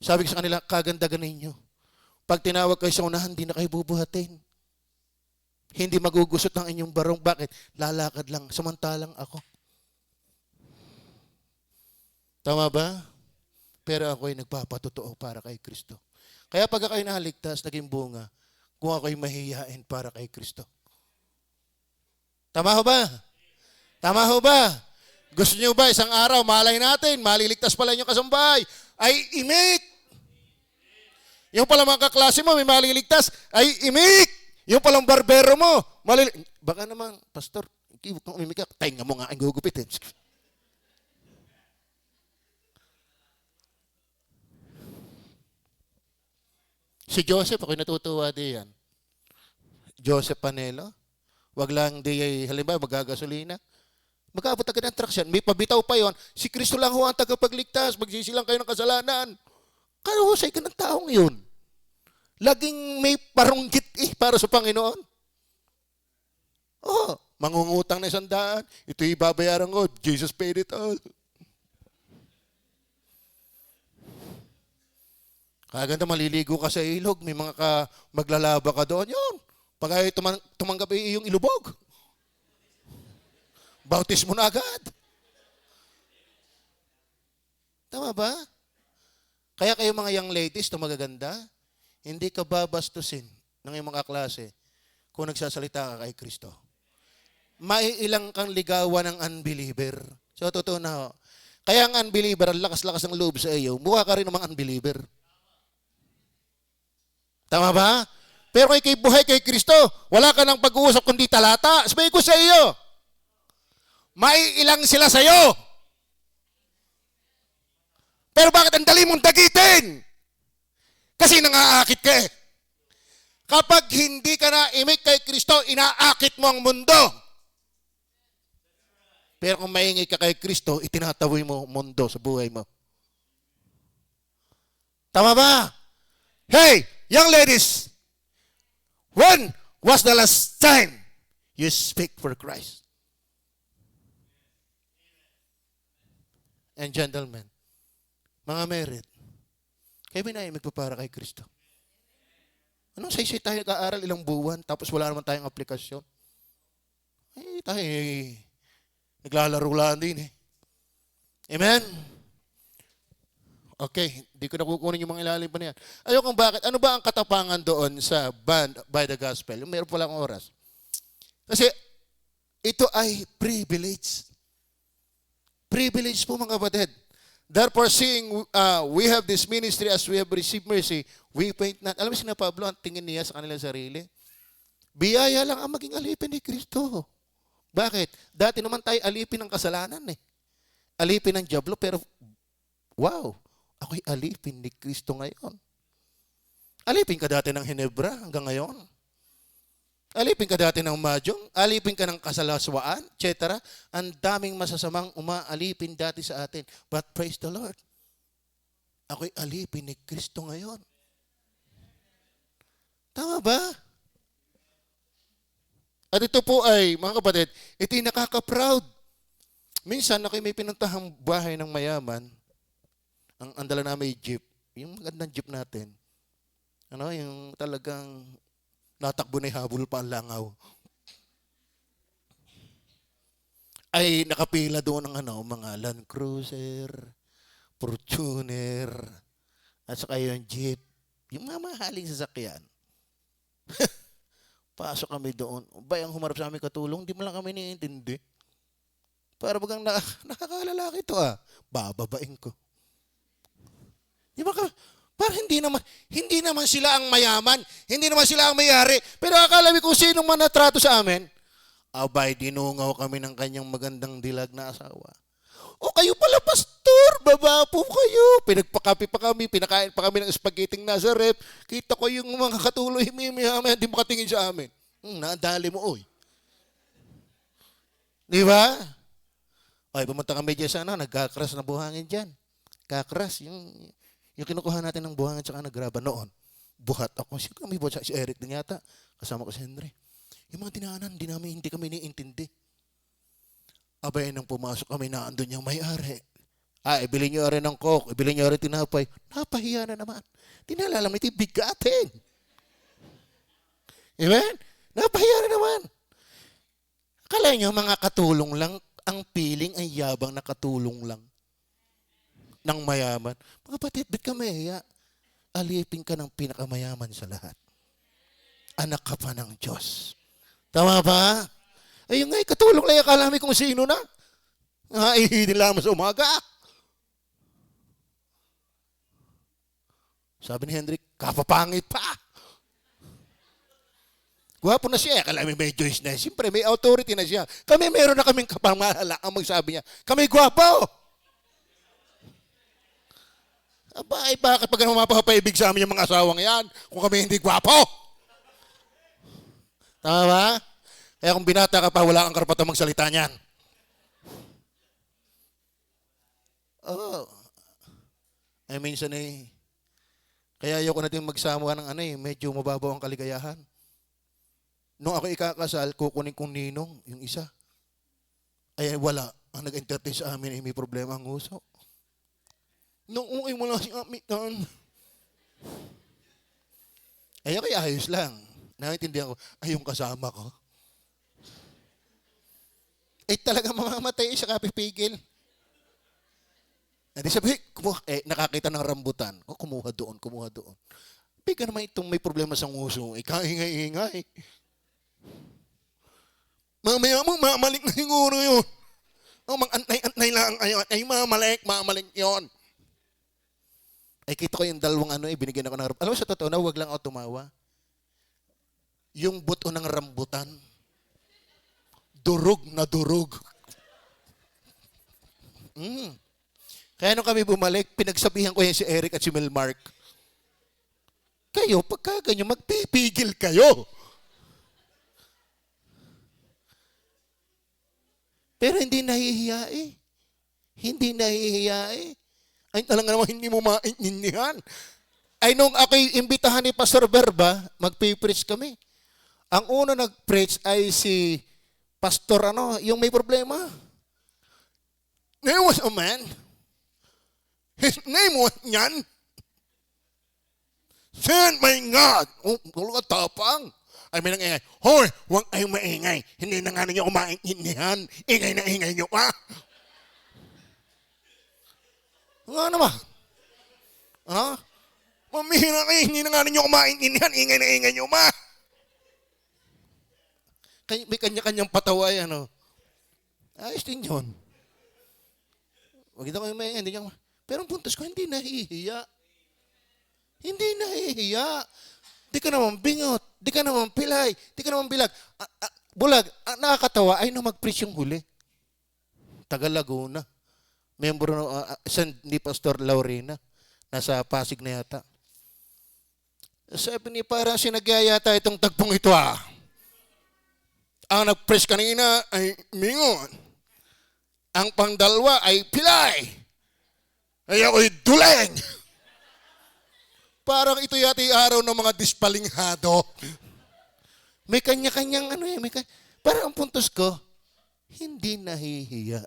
Sabi ko sa kanila, kagandagan ninyo. Pag tinawag kayo sa unahan, hindi na kayo bubuhatin. Hindi magugusot ang inyong barong. Bakit? Lalakad lang. Samantalang ako. Tama ba? Pero ako'y nagpapatotoo para kay Kristo. Kaya pag ako'y nahaligtas, naging bunga, kung ako'y mahihiyain para kay Kristo. Tama ho ba? Tama ho ba? Gusto niyo ba isang araw, malay natin, maliligtas pala inyong kasambahay, ay imik. Yung pala mga kaklase mo, may maliligtas, ay imik. Yung palang barbero mo, baka naman, pastor, Kung umimik ka, tainga mo nga ang gugupitin. Si Joseph, ako'y natutuwa din yan. Joseph Panelo, wag lang di, halimbawa, magagasolina. Mag-aabot agad ng traction. May pabitaw pa yon. Si Kristo lang ho ang tagapagligtas. Magsisi lang kayo ng kasalanan. Kahusay ka ng taong yun. Laging may parunggit para sa Panginoon. Oh, mangungutang na 100. Ito'y babayaran ko. Jesus paid it all. Kaganda maliligo ka sa ilog. May mga maglalaba ka doon. Yun. Pag ay tumanggap yung ilubog. Bautis mo na agad. Tama ba? Kaya kayo mga young ladies na magaganda, hindi ka babastusin ng iyong mga klase kung nagsasalita ka kay Kristo. Maiilang kang ligawan ng unbeliever. So, totoo na ho. Kaya ang unbeliever, ang lakas-lakas ng loob sa iyo, mukha ka rin ng mga unbeliever. Tama ba? Pero kay buhay kay Kristo, wala ka ng pag-uusap kundi talata. Sabihin ko sa iyo, maiilang sila sa iyo. Pero bakit ang dali mong dagitin? Kasi nangaakit ka eh. Kapag hindi ka na imik kay Kristo, inaakit mo ang mundo. Pero kung maingay ka kay Kristo, itinataboy mo ang mundo sa buhay mo. Tama ba? Hey, young ladies, when was the last time you speak for Christ? And gentlemen, mga married, kayo ba na magpapara kay Kristo? Anong say tayo nag-aaral ilang buwan tapos wala naman tayong aplikasyon? Tayo naglalaro lang din eh. Amen? Okay, di ko nakukunin yung mga ilalim pa niyan. Ayaw kung bakit, ano ba ang katapangan doon sa band by the gospel? Meron pala akong oras. Kasi ito ay privilege. Privilege po mga kapatid. Therefore, seeing we have this ministry as we have received mercy, we faint not. Alam mo si Pablo, ang tingin niya sa kanilang sarili? Biyaya lang ang maging alipin ni Kristo. Bakit? Dati naman tayo alipin ng kasalanan eh. Alipin ng diablo, pero wow, ako'y alipin ni Kristo ngayon. Alipin ka dati ng Hinebra hanggang ngayon. Alipin ka dati ng Mahjong, alipin ka ng kasalaswaan, etc. Ang daming masasamang umaalipin dati sa atin. But praise the Lord, ako'y alipin ni Kristo ngayon. Tama ba? At ito po ay, mga kapatid, ito'y nakaka-proud. Minsan, ako'y may pinuntahang bahay ng mayaman, ang andala namin jeep, yung magandang jeep natin, yung talagang natakbo na habol pa ang langaw. Ay nakapila doon ng mga Land Cruiser, Fortuner, at saka yung jeep. Yung mga mahaling sasakyan. Pasok kami doon. Bayang humarap sa amin katulong, di mo lang kami niintindi. Para bagang nakakalalaki ito bababain ko. Di ba parang hindi naman sila ang mayaman, hindi naman sila ang mayari. Pero akala mo kung sinong manatrato sa amin, abay, dinungaw kami ng kanyang magandang dilag na asawa. O kayo pala, pastor, baba po kayo. Pinagpakapi pa kami, pinakain pa kami ng spaghetti nasa rep. Kita ko yung mga katuloy, hindi makatingin sa amin. Nadali mo, oy. Di ba? Ay, pumunta kami dyan sa nagkakras na buhangin dyan. Kakras, yung kinukuha natin ng buhangin tsaka nagraba noon. Buhat ako. Sino kami buhat? Si Eric din yata. Kasama ko si Henry. Yung mga dinaanan, hindi kami niintindi. Abay, nang pumasok kami, naandun yung may-ari. Ibili nyo rin ng coke, ibili nyo rin tinapay. Napahiya na naman. Tinalalam ito, bigatin. Amen? Napahiya na naman. Akala nyo, mga katulong lang, ang feeling ay yabang na katulong lang ng mayaman. Mga kapatid, ba't ka mahiya? Alipin ka ng pinakamayaman sa lahat. Anak ka pa ng Diyos. Tama ba? Ayun nga, katulong lang akala namin kung sino na. Ihidin lang sa umaga. Sabi ni Hendrik, kapapangit pa. Gwapo na siya. Kala may choice na. Siyempre, may authority na siya. Kami, meron na kaming kapamahala. Ang magsabi niya, kami gwapo. Aba, bakit pag mapapaibig sa amin yung mga asawang yan kung kami hindi gwapo? Tama ba? Kaya kung binata ka pa, wala kang karapatang magsalita niyan. Oo. Ay, minsan kaya ayoko natin magsama ng medyo mababaw ang kaligayahan. Nung ako ikakasal, kukunin kong ninong, yung isa. Ay, wala. Ang nag-entertain sa amin ay may problema ang uso. Nung okay mo lang si Amitan. Ay, okay, ayos lang. Naiintindihan ko, ay, yung kasama ko. Eh, talaga mamamatay siya kapipigil. Hindi sabi, nakakita ng rambutan. Kumuha doon. Bigyan naman itong may problema sa nguso. Kaingay-ingay. Mamaya mo, mamalik na siguro yun. Mang-antay-antay lang kayo. Ay, mamalik yun. Ay, kita ko yung dalawang binigyan ako ng rambutan. Alam mo, sa totoo na, huwag lang ako tumawa. Yung buto ng rambutan, durog na durog. Kaya nung kami bumalik, pinagsabihan ko yan si Eric at si Melmark. Kayo, pagka ganyan, magpipigil kayo. Pero hindi nahihiya eh. Ay, talaga naman hindi mo maintindihan. Ay, nung ako'y imbitahan ni Pastor Berba, magpipreach kami. Ang una nag-preach ay si Pastor yung may problema. There was a man. His name was Nyan. Said, my God. Tulog at tapang. Ay, may nang-ingay. Hoy, huwag kayong maingay. Hindi na nga ninyo kumaintindihan. Ingay na ingay nyo pa. Nga naman. Mamihira kayo. Hindi na nga ninyo kumaintindihan. Ingay na ingay nyo pa. May kanya-kanyang pataway. Ayos din yun. Huwag ito kayo maingay. Hindi nyo pero ang puntos ko, hindi nahihiya. Di ka naman bingot. Di ka naman pilay. Di ka naman bilag. Bulag. Nakakatawa ay nung mag-preach yung huli. Taga Laguna. Membro ni Pastor Laurina. Nasa Pasig na yata. Sabi ni parang sinagyayata itong tagpong ito Ang nag-preach kanina ay mingon. Ang pangdalwa ay pilay. Ay ako'y duleng. Parang ito yata yung araw ng mga dispalinghado. May kanya-kanyang parang ang puntos ko, hindi nahihiya.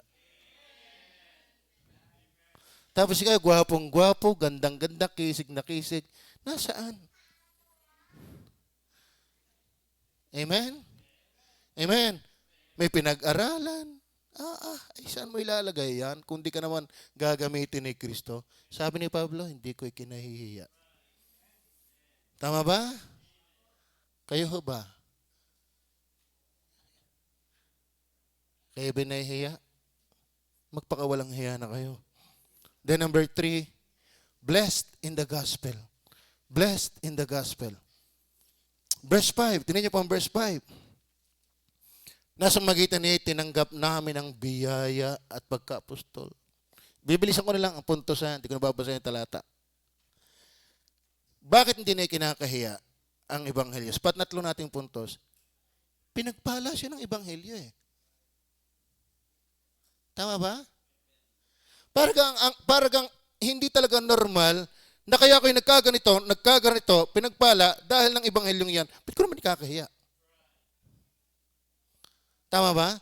Tapos ikaw, gwapong-gwapo, gandang-ganda, kisig na kisig. Nasaan? Amen? Amen? May pinag-aralan. Ay saan mo ilalagay yan? Kung di ka naman gagamitin ni Kristo. Sabi ni Pablo, hindi ko ikinahihiya. Tama ba? Kayo ba? Kayo ba nahihiya? Magpakawalang hiya na kayo. Then number 3, blessed in the gospel. Blessed in the gospel. Verse 5. Tingnan niyo po ang verse 5. Nasa magitan niya, tinanggap namin ang biyaya at pagka-apostol. Bibilisan ko na lang ang punto hindi ko nababasa yung talata. Bakit hindi na kinakahiya ang ebanghelyo? Patnatlo nating puntos. Pinagpala siya ng ebanghelyo Tama ba? Paragang hindi talaga normal na kaya ako'y nagkaganito, pinagpala dahil ng ebanghelyong yan. Ba't ko naman ikakahiya? Tama ba?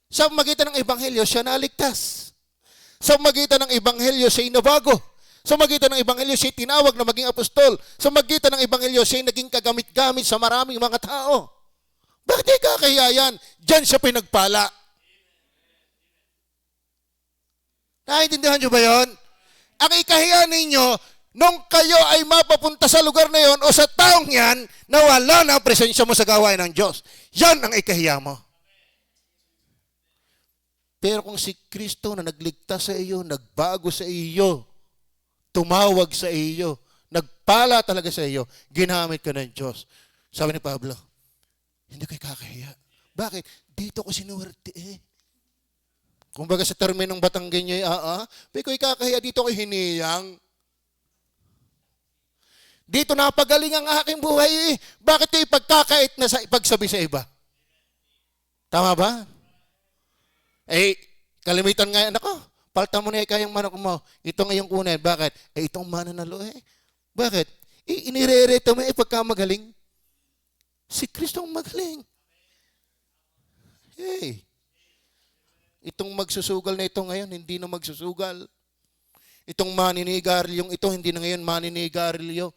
Sa magitan ng ebanghelyo, siya naligtas. Sa magitan ng ebanghelyo, siya inabago. Sa magitan ng ebanghelyo, siya tinawag na maging apostol. Sa magitan ng ebanghelyo, siya naging kagamit-gamit sa maraming mga tao. Bakit di kakahiya yan? Diyan siya pinagpala. Naiintindihan niyo ba yun? Ang ikahiya ninyo, nung kayo ay mapapunta sa lugar na yon o sa taong yan, na wala na ang presensya mo sa gawain ng Diyos. Yan ang ikahiya mo. Pero kung si Kristo na nagligtas sa iyo, nagbago sa iyo, tumawag sa iyo, nagpala talaga sa iyo, ginamit ka ng Diyos. Sabi ni Pablo, Hindi ko ikakahiya. Bakit? Dito ko sinuwerte eh. Kumbaga sa terminong Batanggenyo, hindi ko ikakahiya, dito ko hiniyang. Dito napagaling ang aking buhay eh. Bakit ko ipagkakait na sa ipagsabi sa iba? Tama ba? Eh, kalimitan nga, nako, palta mo na kayang manok mo. Ito ngayong kunin. Bakit? Eh, itong mananalo eh. Bakit? Inirereta mo pagka magaling. Si Kristo ang magaling. Hey. Itong magsusugal na ito ngayon, hindi na magsusugal. Itong maninigarilyo ito, hindi na ngayon maninigarilyo.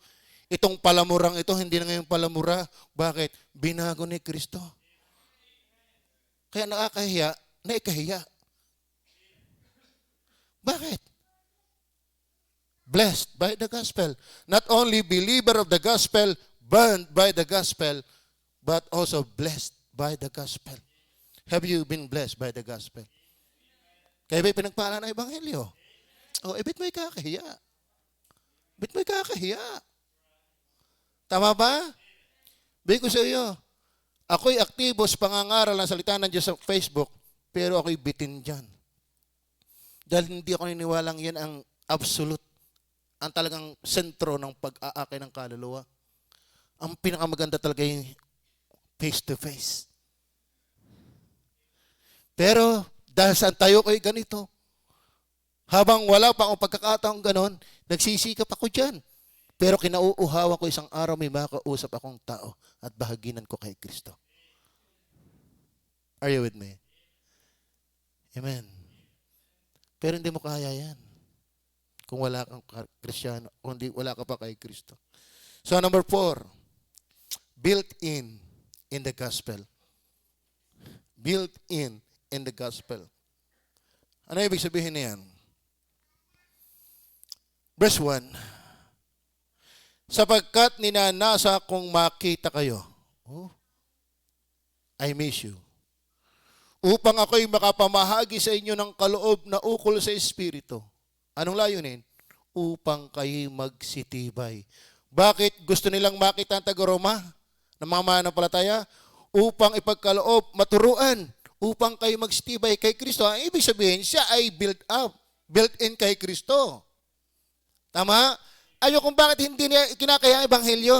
Itong palamurang ito, hindi na ngayon palamura. Bakit? Binago ni Kristo. Kaya nakakahiya, naikahiya. Bakit? Blessed by the gospel. Not only believer of the gospel, burned by the gospel, but also blessed by the gospel. Have you been blessed by the gospel? Kaya ba'y pinagpala ng ebanghelyo? O, bit mo ikakahiya. Bit mo ikakahiya. Tama ba? Bigay ko sa iyo, ako'y aktibo sa pangangaral ng salita ng Diyos sa Facebook, pero ako'y bitin dyan. Dahil hindi ako niniwalang yan ang absolute, ang talagang sentro ng pag-aakay ng kaluluwa. Ang pinakamaganda talaga yung face-to-face. Pero dahil saan tayo ko'y ganito, habang wala pa akong pagkakataong ganon, nagsisikap ako dyan. Pero kinauuhawa ko isang araw may makausap akong tao at bahaginan ko kay Kristo. Are you with me? Amen. Pero hindi mo kaya yan kung wala kang Kristiyano, kung wala ka pa kay Kristo. So number 4, built in the gospel. Built in the gospel. Ano ibig sabihin na yan? Verse 1, sapagkat ninanasa kong makita kayo, I miss you, upang ako'y makapamahagi sa inyo ng kaloob na ukol sa Espiritu. Anong layunin? Upang kayo magsitibay. Bakit gusto nilang makita ang taga-Roma ng mga mananampalataya? Upang ipagkaloob, maturuan, upang kayo magsitibay kay Kristo. Ang ibig sabihin, siya ay built up, built in kay Kristo. Tama? Ayaw kung bakit hindi niya kinakaya ang ebanghelyo,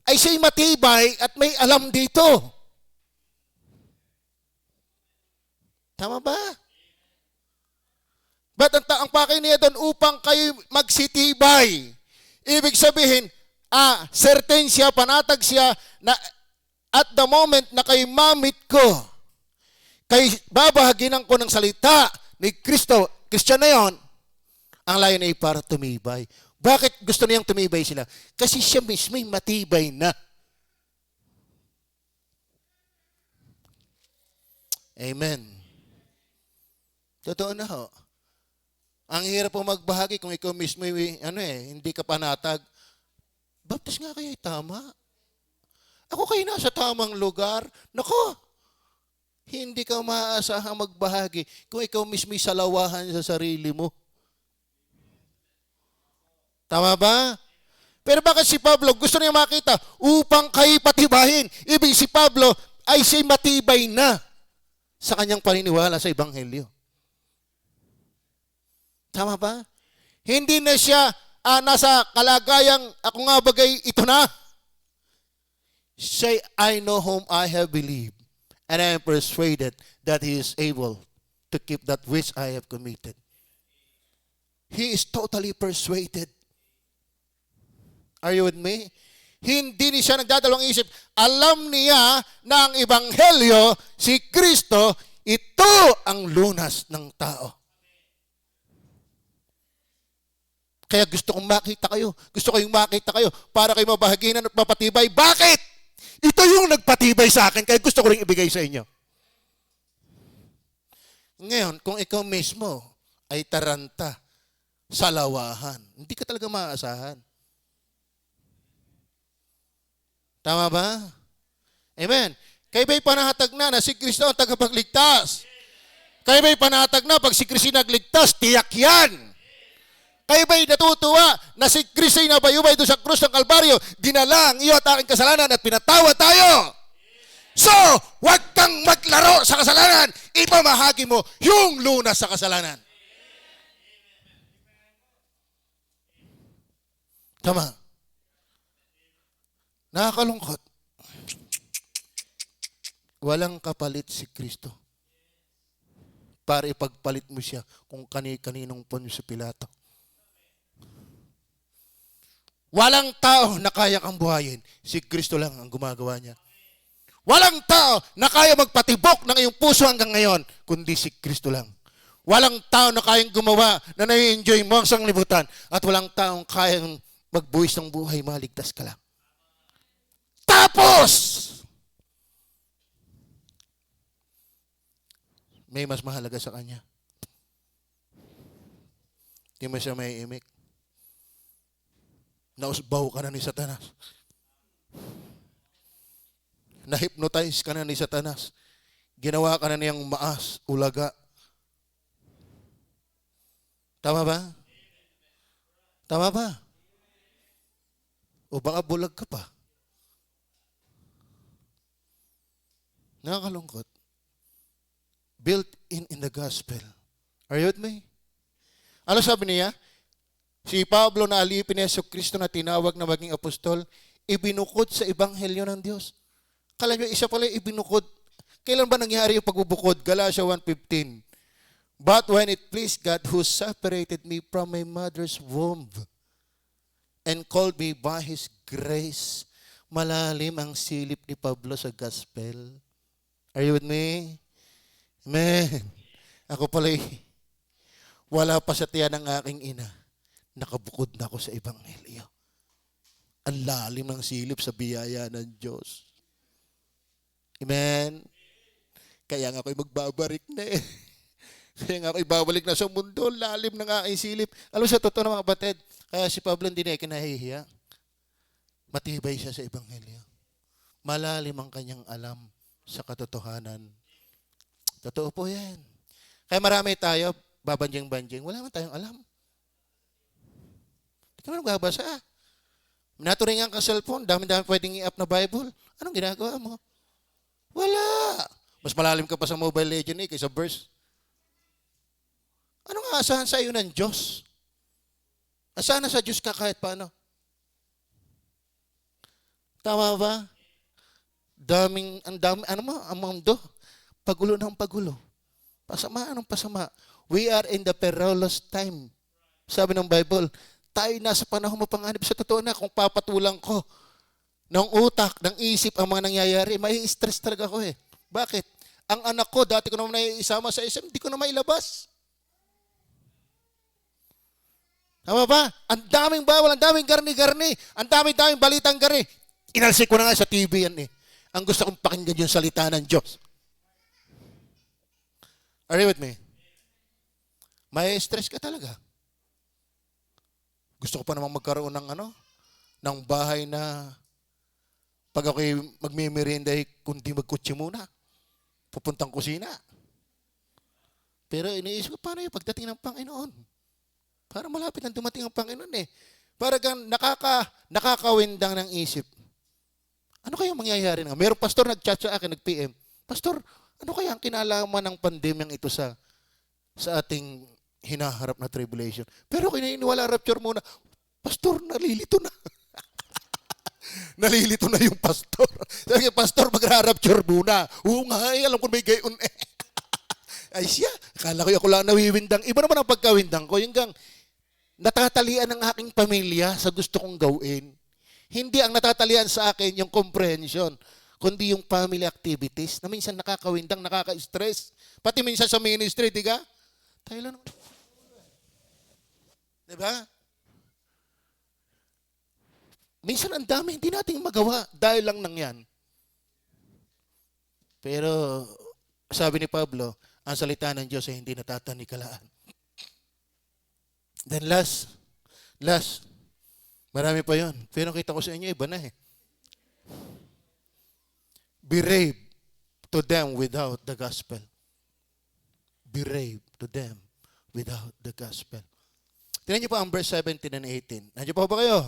ay siya'y matibay at may alam dito. Tama ba? Ba't ang pakay niya doon upang kayo magsitibay? Ibig sabihin, certain siya, panatag siya, na at the moment na kayo mamit ko, kay babahaginan ko ng salita ni Kristo, Kristiyan na yon, ang layon ay para tumibay. Bakit gusto niyang tumibay sila? Kasi siya mismo'y matibay na. Amen. Totoo na ho. Ang hirap po magbahagi kung ikaw mismo hindi ka panatag. Baptis nga kayo tama. Ako kayo nasa tamang lugar. Nako, hindi ka maaasahang magbahagi kung ikaw mismo'y salawahan sa sarili mo. Tama ba? Pero bakit si Pablo gusto niya makita upang kayo patibahin? Ibig si Pablo ay siya'y matibay na sa kanyang paniniwala sa ebanghelyo. Tama ba? Hindi na siya nasa kalagayang ako nga bagay ito na. Say, I know whom I have believed, and I am persuaded that He is able to keep that which I have committed. He is totally persuaded. Are you with me? Hindi siya nagdadalawang isip. Alam niya na ang ebanghelyo, si Kristo, ito ang lunas ng tao. Kaya gusto kong makita kayo. Gusto kayong makita kayo para kayo mabahaginan at mapatibay. Bakit? Ito yung nagpatibay sa akin, kaya gusto ko rin ibigay sa inyo. Ngayon, kung ikaw mismo ay taranta, salawahan, hindi ka talaga maaasahan. Tama ba? Amen. Kayo ba'y panahatag na si Kristo ang tagapagligtas? Kayo ba'y panahatag na pag si Kristo nagligtas, tiyak yan? Kayo ba'y natutuwa na si Kristo ay nabayubay doon sa krus ng Kalbaryo, dinala ang iyo at aking kasalanan at pinatawad tayo? So, huwag kang maglaro sa kasalanan. Ipamahagi mo yung lunas sa kasalanan. Tama. Nakakalungkot. Walang kapalit si Kristo para ipagpalit mo siya kung kani-kaninong Poncio Pilato. Walang tao na kaya kang buhayin. Si Kristo lang ang gumagawa niya. Walang tao na kaya magpatibok ng iyong puso hanggang ngayon, kundi si Kristo lang. Walang tao na kayang gumawa na nai-enjoy mo ang sanglibutan at walang taong kayang magbuwis ng buhay, maligtas ka lang. Tapos, may mas mahalaga sa kanya. Hindi mo siya may imik. Nausbaw ka na ni Satanas. Na-hypnotize ka na ni Satanas. Ginawa ka na niyang maas, ulaga. Tama ba? Tama ba? O baka bulag ka pa. Nakakalungkot. Built in the gospel. Are you with me? Ano sabi niya? Si Pablo na alipin ni Jesucristo na tinawag na maging apostol, ibinukod sa ebanghelyo ng Diyos. Kala nyo, isa pala ibinukod. Kailan ba nangyari yung pagbubukod? Galatia 1:15. But when it pleased God who separated me from my mother's womb and called me by His grace, malalim ang silip ni Pablo sa gospel. Are you with me? Amen. Ako pala wala pa sa tiyan ng aking ina. Nakabukod na ako sa ebanghelyo. Ang lalim ng silip sa biyaya ng Diyos. Amen? Kaya nga ako'y magbabarik na eh. Kaya nga ako'y babalik na sa mundo, lalim ng aking silip. Alam sa totoo na mga batid, kaya si Pablo hindi na kinahihiya. Matibay siya sa ebanghelyo. Malalim ang kanyang alam sa katotohanan. Totoo po yan. Kaya marami tayo, babanjing-banjing, wala man tayong alam. Hindi ka man magbabasa. Naturingan ka cellphone, dami-dami pwedeng i-up na Bible. Anong ginagawa mo? Wala. Mas malalim ka pa sa Mobile Legends kaysa verse. Anong aasahan sa iyo ng Diyos? Asahan na sa Diyos ka kahit paano. Tama ba? Ang mundo, pagulo ng pagulo. Pasama, anong pasama? We are in the perilous time. Sabi ng Bible, tayo nasa panahon mapanganib. Sa totoo na, kung papatulang ko ng utak, ng isip ang mga nangyayari, may stress talaga ako eh. Bakit? Ang anak ko, dati ko naman isama sa isip, hindi ko na mailabas. Tama ba? Ang daming bawal, ang daming garni-garni, ang daming balitang garni. Inalsik ko na nga sa TV yan eh. Ang gusto kong pakinggan yung salita ng Diyos. Are you with me? May stress ka talaga. Gusto ko pa namang magkaroon ng bahay na pag ako'y magmimerienda, kundi magkutsi muna. Pupuntang kusina. Pero iniisip ko, paano yung pagdating ng Panginoon? Para malapit na dumating ang Panginoon eh. Para kang nakakawindang ng isip. Ano kaya mangyayari nga? Mayroong pastor nag-chat sa akin, nag-PM. Pastor, ano kaya ang kinalaman ng pandemyang ito sa ating hinaharap na tribulation? Pero kininiwala rapture muna. Pastor, nalilito na. Nalilito na yung pastor. Sabi, pastor, magra-rapture muna. Oo nga, alam ko may gayon eh. Ay siya, akala ko ako lang nawiwindang. Iba naman ang pagkawindang ko. Yung gang, natatalian ng aking pamilya sa gusto kong gawin. Hindi ang natatalian sa akin yung comprehension, kundi yung family activities na minsan nakakawindang, nakaka-stress. Pati minsan sa ministry, di ka? Tayo lang naman. Diba? Minsan ang dami, hindi natin magawa dahil lang nang yan. Pero, sabi ni Pablo, ang salita ng Diyos ay hindi natatangikalaan. Then last, marami pa yon. Pero kita ko sa inyo, iba na eh. Brave to them without the gospel. Brave to them without the gospel. Tingnan niyo po ang verse 17 and 18. Nandiyo pa ba kayo?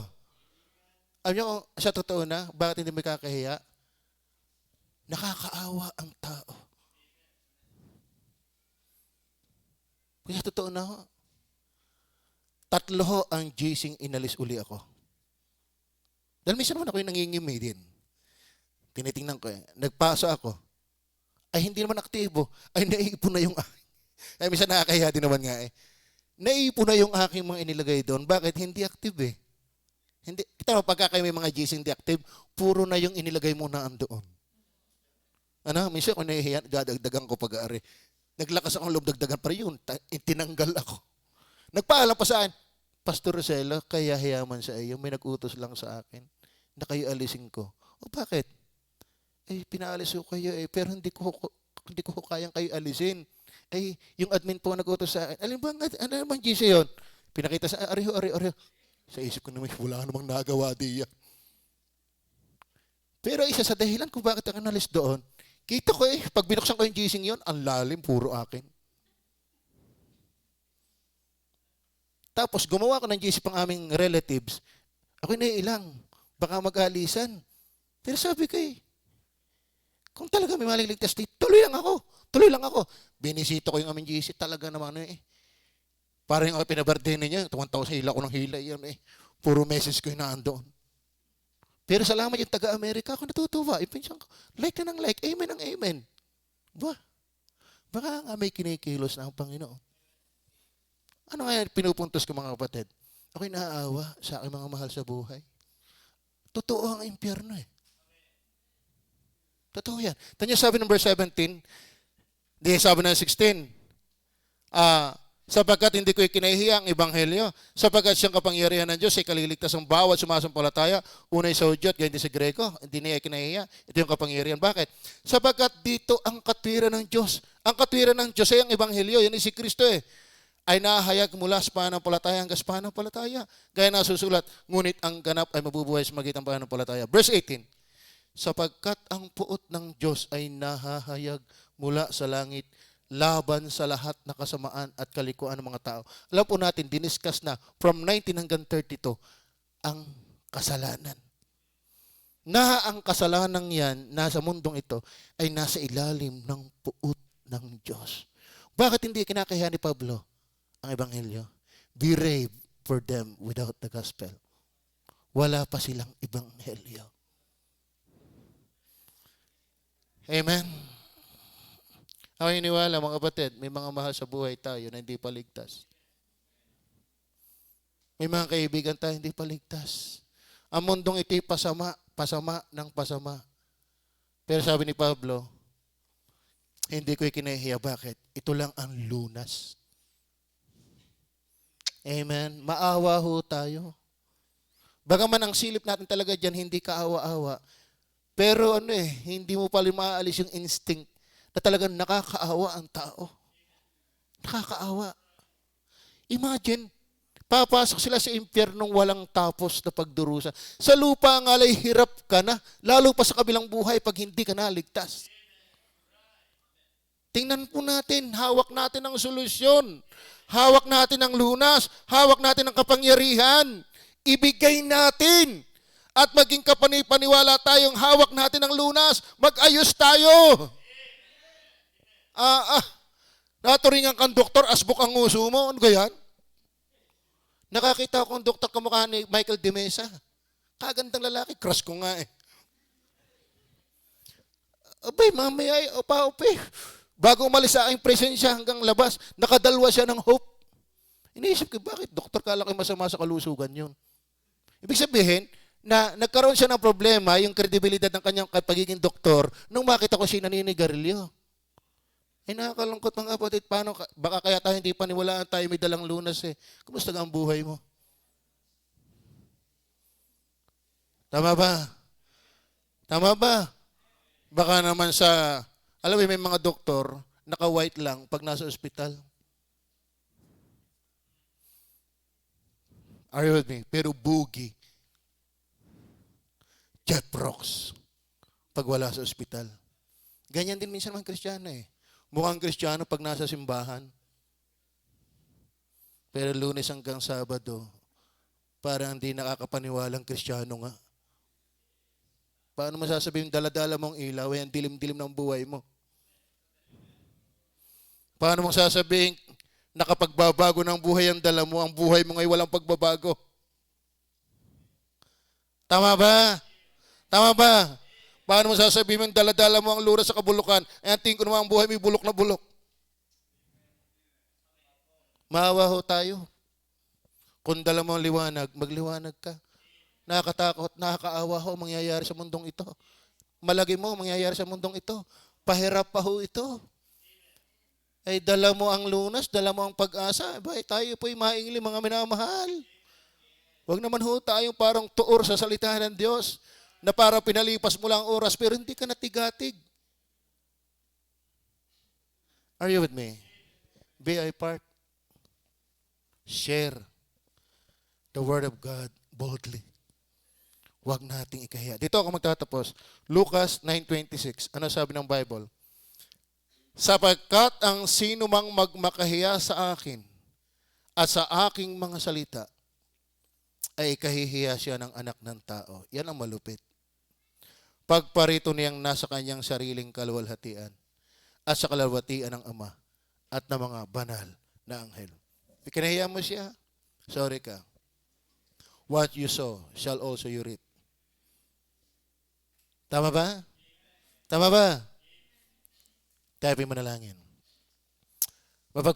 Alam niyo, sa totoo na, bakit hindi may kakahiya? Nakakaawa ang tao. Kaya totoo na ho. 3 ho ang gising inalis uli ako. Dahil minsan naman ako yung nangingimay din. Tinitingnan ko Nagpasa ako. Ay hindi naman aktibo. Ay naiipon na yung aking. Ay minsan nakakahiya din naman nga Naiipon na yung aking mga inilagay doon. Bakit? Hindi active Hindi. Kita mo, pagka kayo may mga gising di active, puro na yung inilagay mo na andoon. Minsan kung nahihiyan, dadagdagan ko pag-aari. Naglakas akong loob dagdagan pa yun. Tinanggal ako. Nagpaalam pa sa akin, Pastor Roselo, kaya hiyaman sa iyo, may nag-utos lang sa akin na kayo alisin ko. O bakit? Pinaalis ko kayo pero hindi ko kayang kayo alisin. Yung admin po nag-utos sa akin. Ano bang GC yun? Pinakita sa ariho. Sa isip ko naman, wala namang nagawa diyan. Pero isa sa dahilan kung bakit ako nalis doon, kita ko pag binuksan ko yung gising yun, ang lalim, puro akin. Tapos gumawa ko ng GC pang aming relatives, ako naiilang, baka mag-alisan. Pero sabi ko kung talaga may maliligtas dito, tuloy lang ako. Binisito ko yung aming GC, talaga naman parang yung pinabirthday niya, tumantaw sa hila ko ng hila yan Puro message ko yung naandoon. Pero salamat yung taga-Amerika, ako natutuwa. Ipinsan ko, like na ng like, amen ng amen. Baka nga may kinikilos na ang Panginoon. Ano kaya pinupuntos ko mga kapatid? Ako'y naaawa sa aking mga mahal sa buhay. Totoo ang impyerno Totoo yan. Tanya sabi ng verse 17, sabi ng 16, sapagkat hindi ko ikinahihiya ang ebanghelyo, sapagkat siyang kapangyarihan ng Diyos ay kaliligtas ang bawat sumasampalataya, unay sa Hudyo at gayon din sa Greko, hindi niya ikinahihiya. Ito yung kapangyarihan. Bakit? Sapagkat dito ang katwiran ng Diyos. Ang katwiran ng Diyos ay ang ebanghelyo, yan si Kristo ay nahayag mula sa pananampalataya hanggang sa pananampalataya. Gaya na susulat, ngunit ang ganap ay mabubuhay sa magitan pananampalataya. Verse 18, sapagkat ang puot ng Diyos ay nahahayag mula sa langit laban sa lahat na kasamaan at kalikuan ng mga tao. Alam po natin, diniscuss na from 19 hanggang 32 ang kasalanan. Ang kasalanan yan, nasa mundong ito, ay nasa ilalim ng puot ng Diyos. Bakit hindi kinakahiya ni Pablo ang ebanghelyo? Be for them without the gospel. Wala pa silang ebanghelyo. Amen. Ako iniwala, mga kapatid, may mga mahal sa buhay tayo na hindi pa ligtas. May mga kaibigan tayo hindi pa ligtas. Ang mundong ito'y pasama ng pasama. Pero sabi ni Pablo, hindi ko ikinahihiya. Bakit? Ito lang ang lunas. Amen. Maawa ho tayo. Bagaman ang silip natin talaga dyan, hindi kaawa-awa. Pero hindi mo pala maaalis yung instinct na talagang nakakaawa ang tao. Nakakaawa. Imagine, papasok sila sa impyernong walang tapos na pagdurusa. Sa lupa nga lay hirap ka na, lalo pa sa kabilang buhay pag hindi ka naligtas. Tingnan po natin, hawak natin ang solusyon. Hawak natin ang lunas. Hawak natin ang kapangyarihan. Ibigay natin. At maging kapanipaniwala tayong hawak natin ang lunas. Mag-ayos tayo. Naturingan kang doktor, asbok ang nguso mo. Ano ganyan? Nakakita ko ang doktor kamukha ni Michael De Mesa. Kagandang lalaki, crush ko nga Abay, mamaya opa-ope. Bago umalis sa aking presensya hanggang labas, nakadalwa siya ng hope. Iniisip ko, bakit doktor kalaki masama sa kalusugan yun? Ibig sabihin, na nagkaroon siya ng problema, yung kredibilidad ng kanyang pagiging doktor, nung makita ko siya naninigarilyo. Nakakalungkot mga kapatid, paano, baka kaya tayo hindi paniwalaan tayo may dalang lunas Kumusta ang buhay mo? Tama ba? Tama ba? Baka naman alam mo, may mga doktor, naka-white lang pag nasa ospital. Are you with me? Pero boogie. Jet rocks. Pag wala sa ospital. Ganyan din minsan mga Kristiyano Mukhang Kristiyano pag nasa simbahan. Pero Lunes hanggang Sabado, parang hindi nakakapaniwalang Kristiyano nga. Paano mo sasabihin dala-dala mong ilaw, ang dilim-dilim ng buhay mo? Paano mo sasabihin nakapagbabago ng buhay ang dala mo, ang buhay mo ngayon walang pagbabago? Tama ba? Tama ba? Paano mo sasabihin mong dala-dala mo ang lura sa kabulukan, ang tingin ko naman ang buhay may bulok na bulok? Maawa ho tayo. Kung dala mo ang liwanag, magliwanag ka. Nakakatakot, nakakaawa ho ang mangyayari sa mundong ito. Malagi mo ang mangyayari sa mundong ito. Pahirap pa ho ito. Ay dala mo ang lunas, dala mo ang pag-asa. Ay, tayo po'y maingli mga minamahal. Huwag naman ho tayong parang tuor sa salita ng Diyos na para pinalipas mo lang oras pero hindi ka natigatig. Are you with me? Be a part. Share the Word of God boldly. Huwag nating ikahiya. Dito ako magtatapos. Lucas 9:26. Ano sabi ng Bible? Sapagkat ang sino mang magmakahiya sa akin at sa aking mga salita, ay ikahihiya siya ng anak ng tao. Yan ang malupit. Pagparito niyang nasa kanyang sariling kaluwalhatian at sa kaluwalhatian ng Ama at ng mga banal na anghel. Ikinahiya mo siya, sorry ka. What you sow shall also you reap. Tama ba? Tama ba? Tayo manalangin.